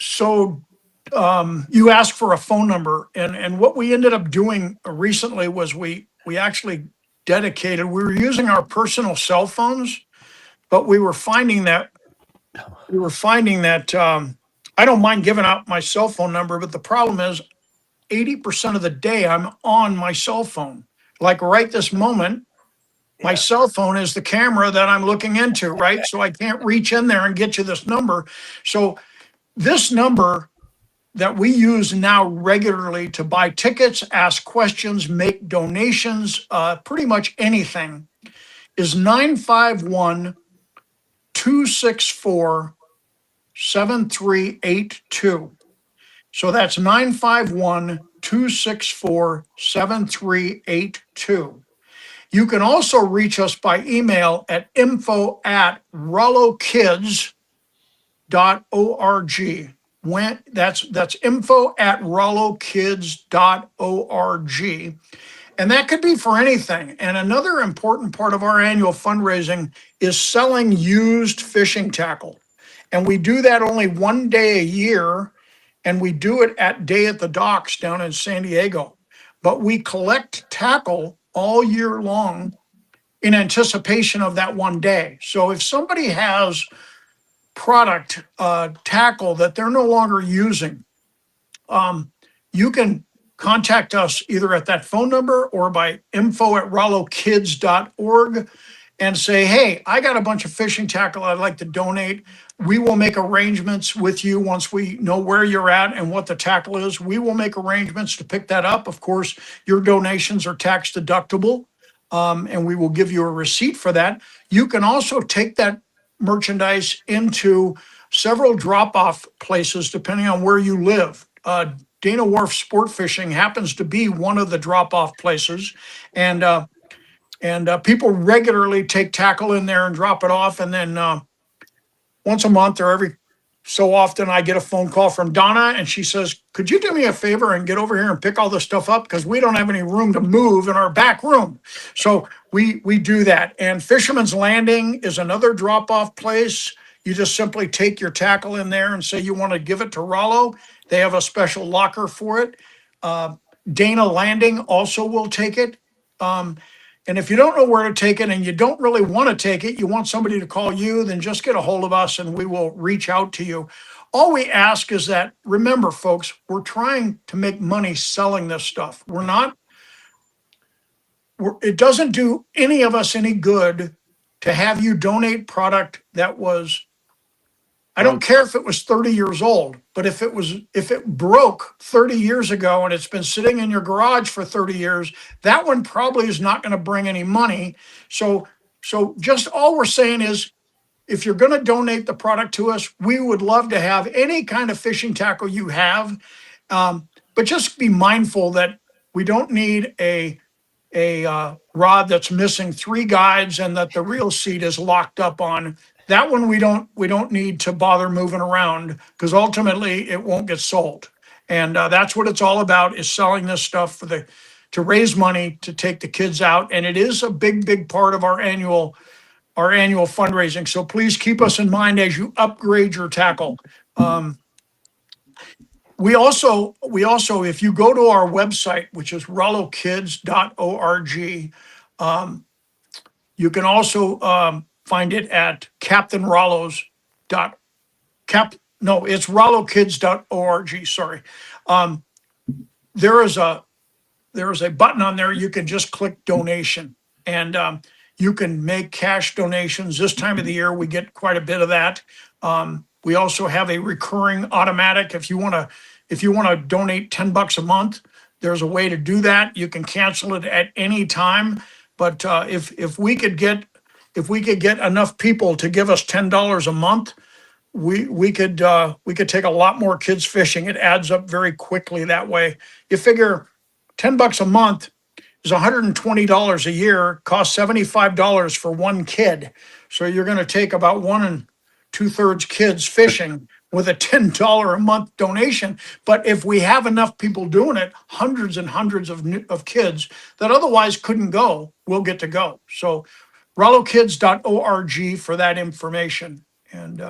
So you asked for a phone number, and what we ended up doing recently was we actually we were using our personal cell phones, but we were finding that I don't mind giving out my cell phone number, but the problem is 80% of the day I'm on my cell phone. Like right this moment, my cell phone is the camera that I'm looking into, right? So I can't reach in there and get you this number. So this number that we use now regularly to buy tickets, ask questions, make donations, pretty much anything, is 951-264-7382. So that's 951-264-7382. You can also reach us by email at info@rollokids.org. That's info@rollokids.org. And that could be for anything. And another important part of our annual fundraising is selling used fishing tackle. And we do that only 1 day a year, and we do it at Day at the Docks down in San Diego. But we collect tackle all year long in anticipation of that 1 day. So if somebody has product tackle that they're no longer using, you can contact us either at that phone number or by info@rollokids.org and say, hey, I got a bunch of fishing tackle I'd like to donate. We will make arrangements with you once we know where you're at and what the tackle is. We will make arrangements to pick that up. Of course, your donations are tax deductible, and we will give you a receipt for that. You can also take that merchandise into several drop-off places depending on where you live. Dana Wharf Sportfishing happens to be one of the drop-off places, and people regularly take tackle in there and drop it off. And then once a month or every so often, I get a phone call from Donna, and she says, could you do me a favor and get over here and pick all this stuff up? Because we don't have any room to move in our back room. So we do that. And Fisherman's Landing is another drop-off place. You just simply take your tackle in there and say you want to give it to Rollo. They have a special locker for it. Dana Landing also will take it. And if you don't know where to take it and you don't really want to take it, you want somebody to call you, then just get a hold of us and we will reach out to you. All we ask is that, remember, folks, we're trying to make money selling this stuff. It doesn't do any of us any good to have you donate product that was, I don't care if it was 30 years old, but if it broke 30 years ago and it's been sitting in your garage for 30 years, that one probably is not going to bring any money. So just all we're saying is, if you're going to donate the product to us, we would love to have any kind of fishing tackle you have. But just be mindful that we don't need a rod that's missing 3 guides and that the reel seat is locked up on, that one we don't need to bother moving around, because ultimately it won't get sold. And that's what it's all about, is selling this stuff to raise money to take the kids out. And it is a big part of our annual fundraising. So please keep us in mind as you upgrade your tackle. We also, if you go to our website, which is rollokids.org, you can also find it at Captain Rollo's it's rollokids.org. Sorry. There is a button on there. You can just click donation, and you can make cash donations. This time of the year, we get quite a bit of that. We also have a recurring automatic. If you want to donate $10 a month, there's a way to do that. You can cancel it at any time. But if we could get enough people to give us $10 a month, we could take a lot more kids fishing. It adds up very quickly that way. You figure $10 a month is $120 a year, costs $75 for one kid. So you're going to take about 1 2/3 kids fishing with a $10 a month donation. But if we have enough people doing it, hundreds and hundreds of kids that otherwise couldn't go will get to go. So rollokids.org for that information. And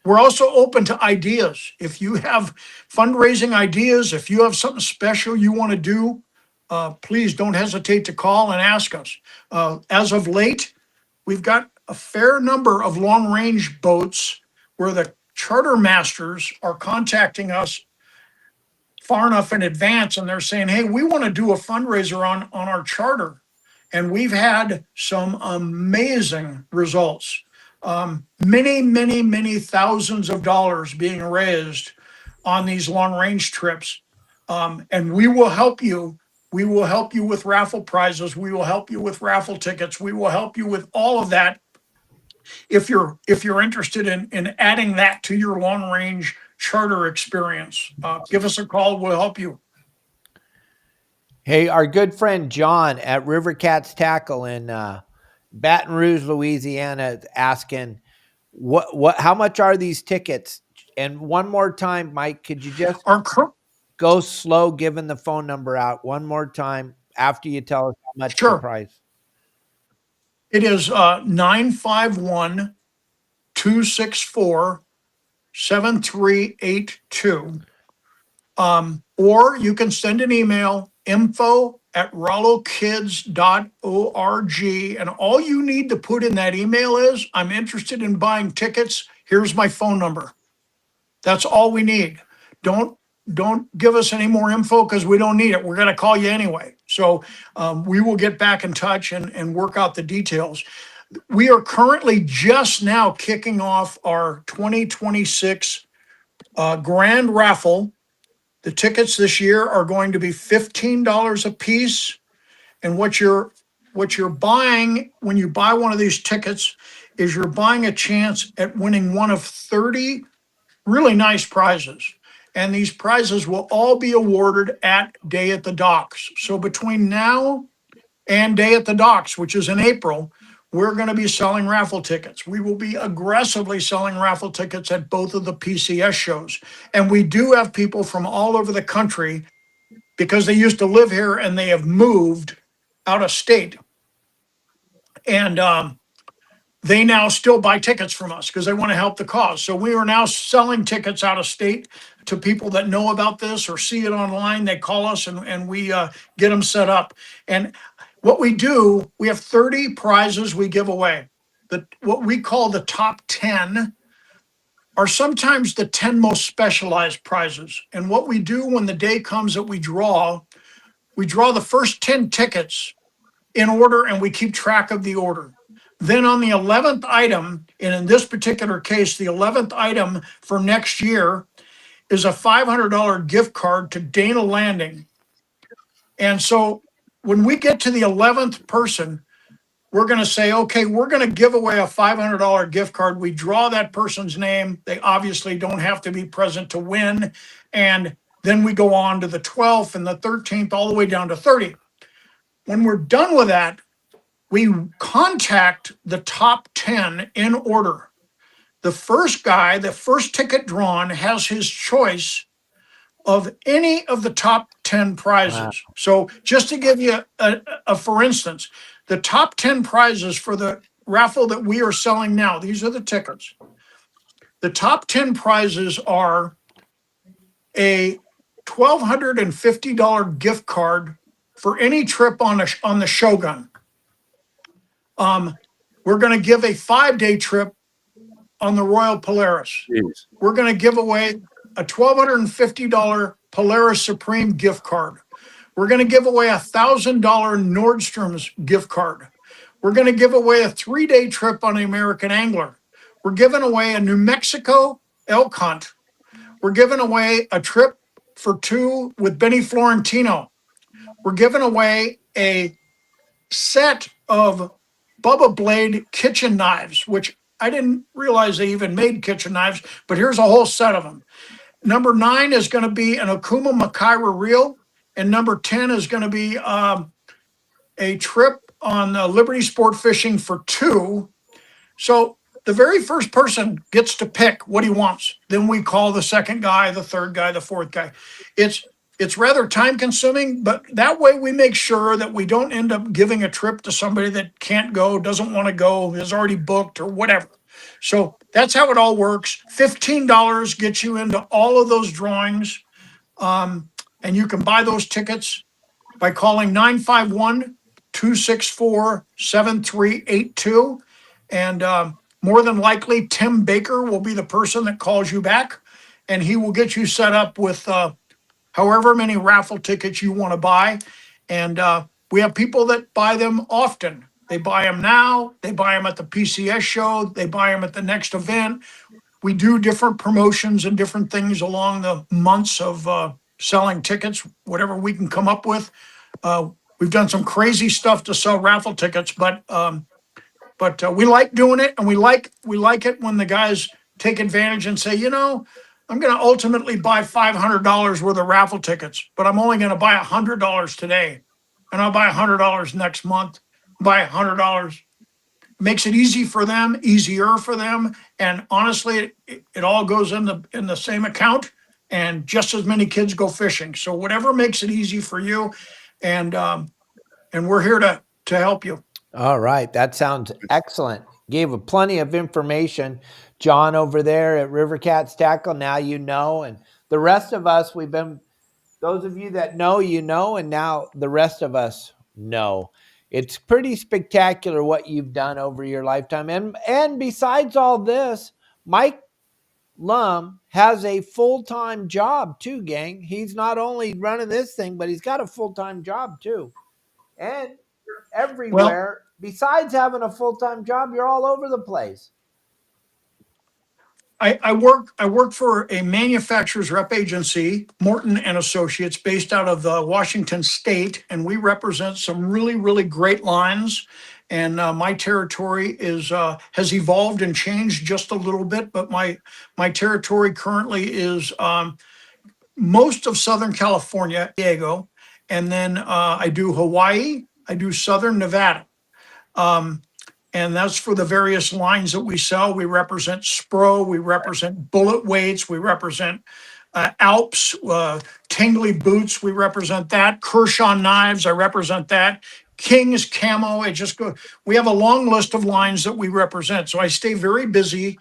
we're also open to ideas. If you have fundraising ideas, if you have something special you want to do, please don't hesitate to call and ask us. As of late, we've got a fair number of long-range boats where the charter masters are contacting us far enough in advance, and they're saying, hey, we want to do a fundraiser on our charter. And we've had some amazing results. Many thousands of dollars being raised on these long-range trips. And we will help you. We will help you with raffle prizes. We will help you with raffle tickets. We will help you with all of that. If you're interested in adding that to your long-range charter experience, give us a call. We'll help you. Hey, our good friend John at River Cats Tackle in Baton Rouge, Louisiana, is asking how much are these tickets? And one more time, Mike, could you just go slow, giving the phone number out one more time after you tell us how much the price? It is 951-264-7382. Or you can send an email, info@rollokids.org. And all you need to put in that email is, I'm interested in buying tickets. Here's my phone number. That's all we need. Don't give us any more info, because we don't need it. We're going to call you anyway. So we will get back in touch and work out the details. We are currently just now kicking off our 2026 grand raffle. The tickets this year are going to be $15 a piece. And what you're buying when you buy one of these tickets is you're buying a chance at winning one of 30 really nice prizes. And these prizes will all be awarded at Day at the Docks. So between now and Day at the Docks, which is in April, we're going to be selling raffle tickets. We will be aggressively selling raffle tickets at both of the PCS shows. And we do have people from all over the country, because they used to live here and they have moved out of state. And they now still buy tickets from us because they want to help the cause. So we are now selling tickets out of state to people that know about this or see it online. They call us and we get them set up. And what we do, we have 30 prizes we give away. What we call the top 10 are sometimes the 10 most specialized prizes. And what we do when the day comes that we draw the first 10 tickets in order, and we keep track of the order. Then on the 11th item, and in this particular case, the 11th item for next year is a $500 gift card to Dana Landing. And so when we get to the 11th person, we're going to say, okay, we're going to give away a $500 gift card. We draw that person's name. They obviously don't have to be present to win. And then we go on to the 12th and the 13th, all the way down to 30. When we're done with that, we contact the top 10 in order. The first guy, the first ticket drawn, has his choice of any of the top 10 prizes. Wow. So just to give you a for instance, the top 10 prizes for the raffle that we are selling now, these are the tickets. The top 10 prizes are a $1,250 gift card for any trip on the Shogun. We're going to give a 5-day trip on the Royal Polaris. Jeez. We're going to give away a $1,250 Polaris Supreme gift card. We're going to give away a $1,000 Nordstrom's gift card. We're going to give away a 3-day trip on the American Angler. We're giving away a New Mexico elk hunt. We're giving away a trip for 2 with Benny Florentino. We're giving away a set of Bubba Blade kitchen knives, which I didn't realize they even made kitchen knives, but here's a whole set of them. Number 9 is going to be an Okuma Fishing reel, and number 10 is going to be a trip on Liberty Sportfishing for 2. So the very first person gets to pick what he wants. Then we call the second guy, the third guy, the fourth guy. It's rather time consuming, but that way we make sure that we don't end up giving a trip to somebody that can't go, doesn't want to go, is already booked or whatever. So that's how it all works. $15 gets you into all of those drawings. And you can buy those tickets by calling 951-264-7382. And more than likely, Tim Baker will be the person that calls you back, and he will get you set up with however many raffle tickets you want to buy. And we have people that buy them often. They buy them now, they buy them at the PCS show, they buy them at the next event. We do different promotions and different things along the months of selling tickets, whatever we can come up with. We've done some crazy stuff to sell raffle tickets, but we like doing it, and we like it when the guys take advantage and say, I'm going to ultimately buy $500 worth of raffle tickets, but I'm only going to buy $100 today, and I'll buy $100 next month. Buy $100. Makes it easy for them, easier for them, and honestly, it all goes in the same account, and just as many kids go fishing. So whatever makes it easy for you, and we're here to help you. All right. That sounds excellent. Gave a plenty of information. John over there at River Cats Tackle, now you know. And the rest of us, those of you that know, and now the rest of us know. It's pretty spectacular what you've done over your lifetime. And besides all this, Mike Lum has a full-time job too, gang. He's not only running this thing, but he's got a full-time job too. And everywhere. Besides having a full-time job, you're all over the place. I work for a manufacturer's rep agency, Morton and Associates, based out of Washington State, and we represent some really, really great lines. And my territory has evolved and changed just a little bit, but my territory currently is most of Southern California, Diego, and then I do Hawaii, I do Southern Nevada. And that's for the various lines that we sell. We represent Spro, we represent bullet weights, we represent Alps, Tingley boots, we represent that. Kershaw knives, I represent that. King's camo, we have a long list of lines that we represent. So I stay very busy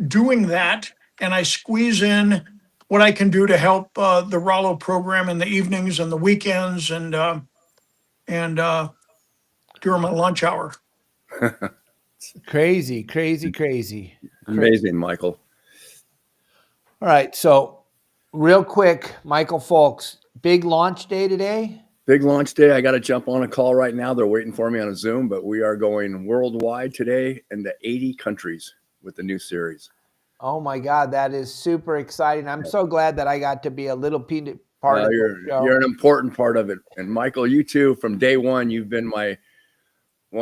doing that, and I squeeze in what I can do to help the Rollo program in the evenings and the weekends and during my lunch hour. Crazy. Amazing, Michael. All right. So real quick, Michael Folks, big launch day today. Big launch day. I got to jump on a call right now. They're waiting for me on a Zoom, but we are going worldwide today into 80 countries with the new series. Oh my God, that is super exciting. I'm so glad that I got to be a little part of the show. You're an important part of it. And Michael, you too, from day one, you've been one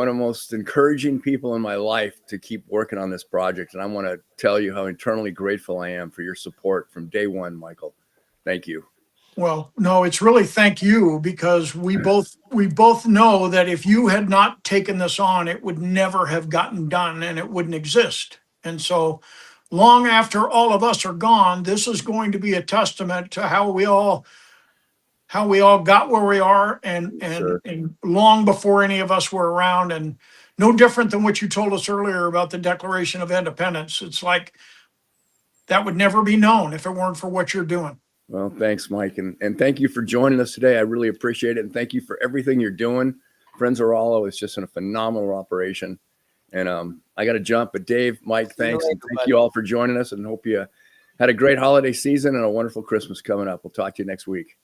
of the most encouraging people in my life to keep working on this project. And I want to tell you how eternally grateful I am for your support from day one, Michael. Thank you. Well, no, it's really thank you, because we both know that if you had not taken this on, it would never have gotten done and it wouldn't exist. And so long after all of us are gone, this is going to be a testament to how we all got where we are, Sure. and long before any of us were around, and no different than what you told us earlier about the Declaration of Independence. It's like that would never be known if it weren't for what you're doing. Well, thanks, Mike. And thank you for joining us today. I really appreciate it. And thank you for everything you're doing. Friends Oralo is just a phenomenal operation. And I got to jump. But Dave, Mike, thanks. And thank you all for joining us, and hope you had a great holiday season and a wonderful Christmas coming up. We'll talk to you next week.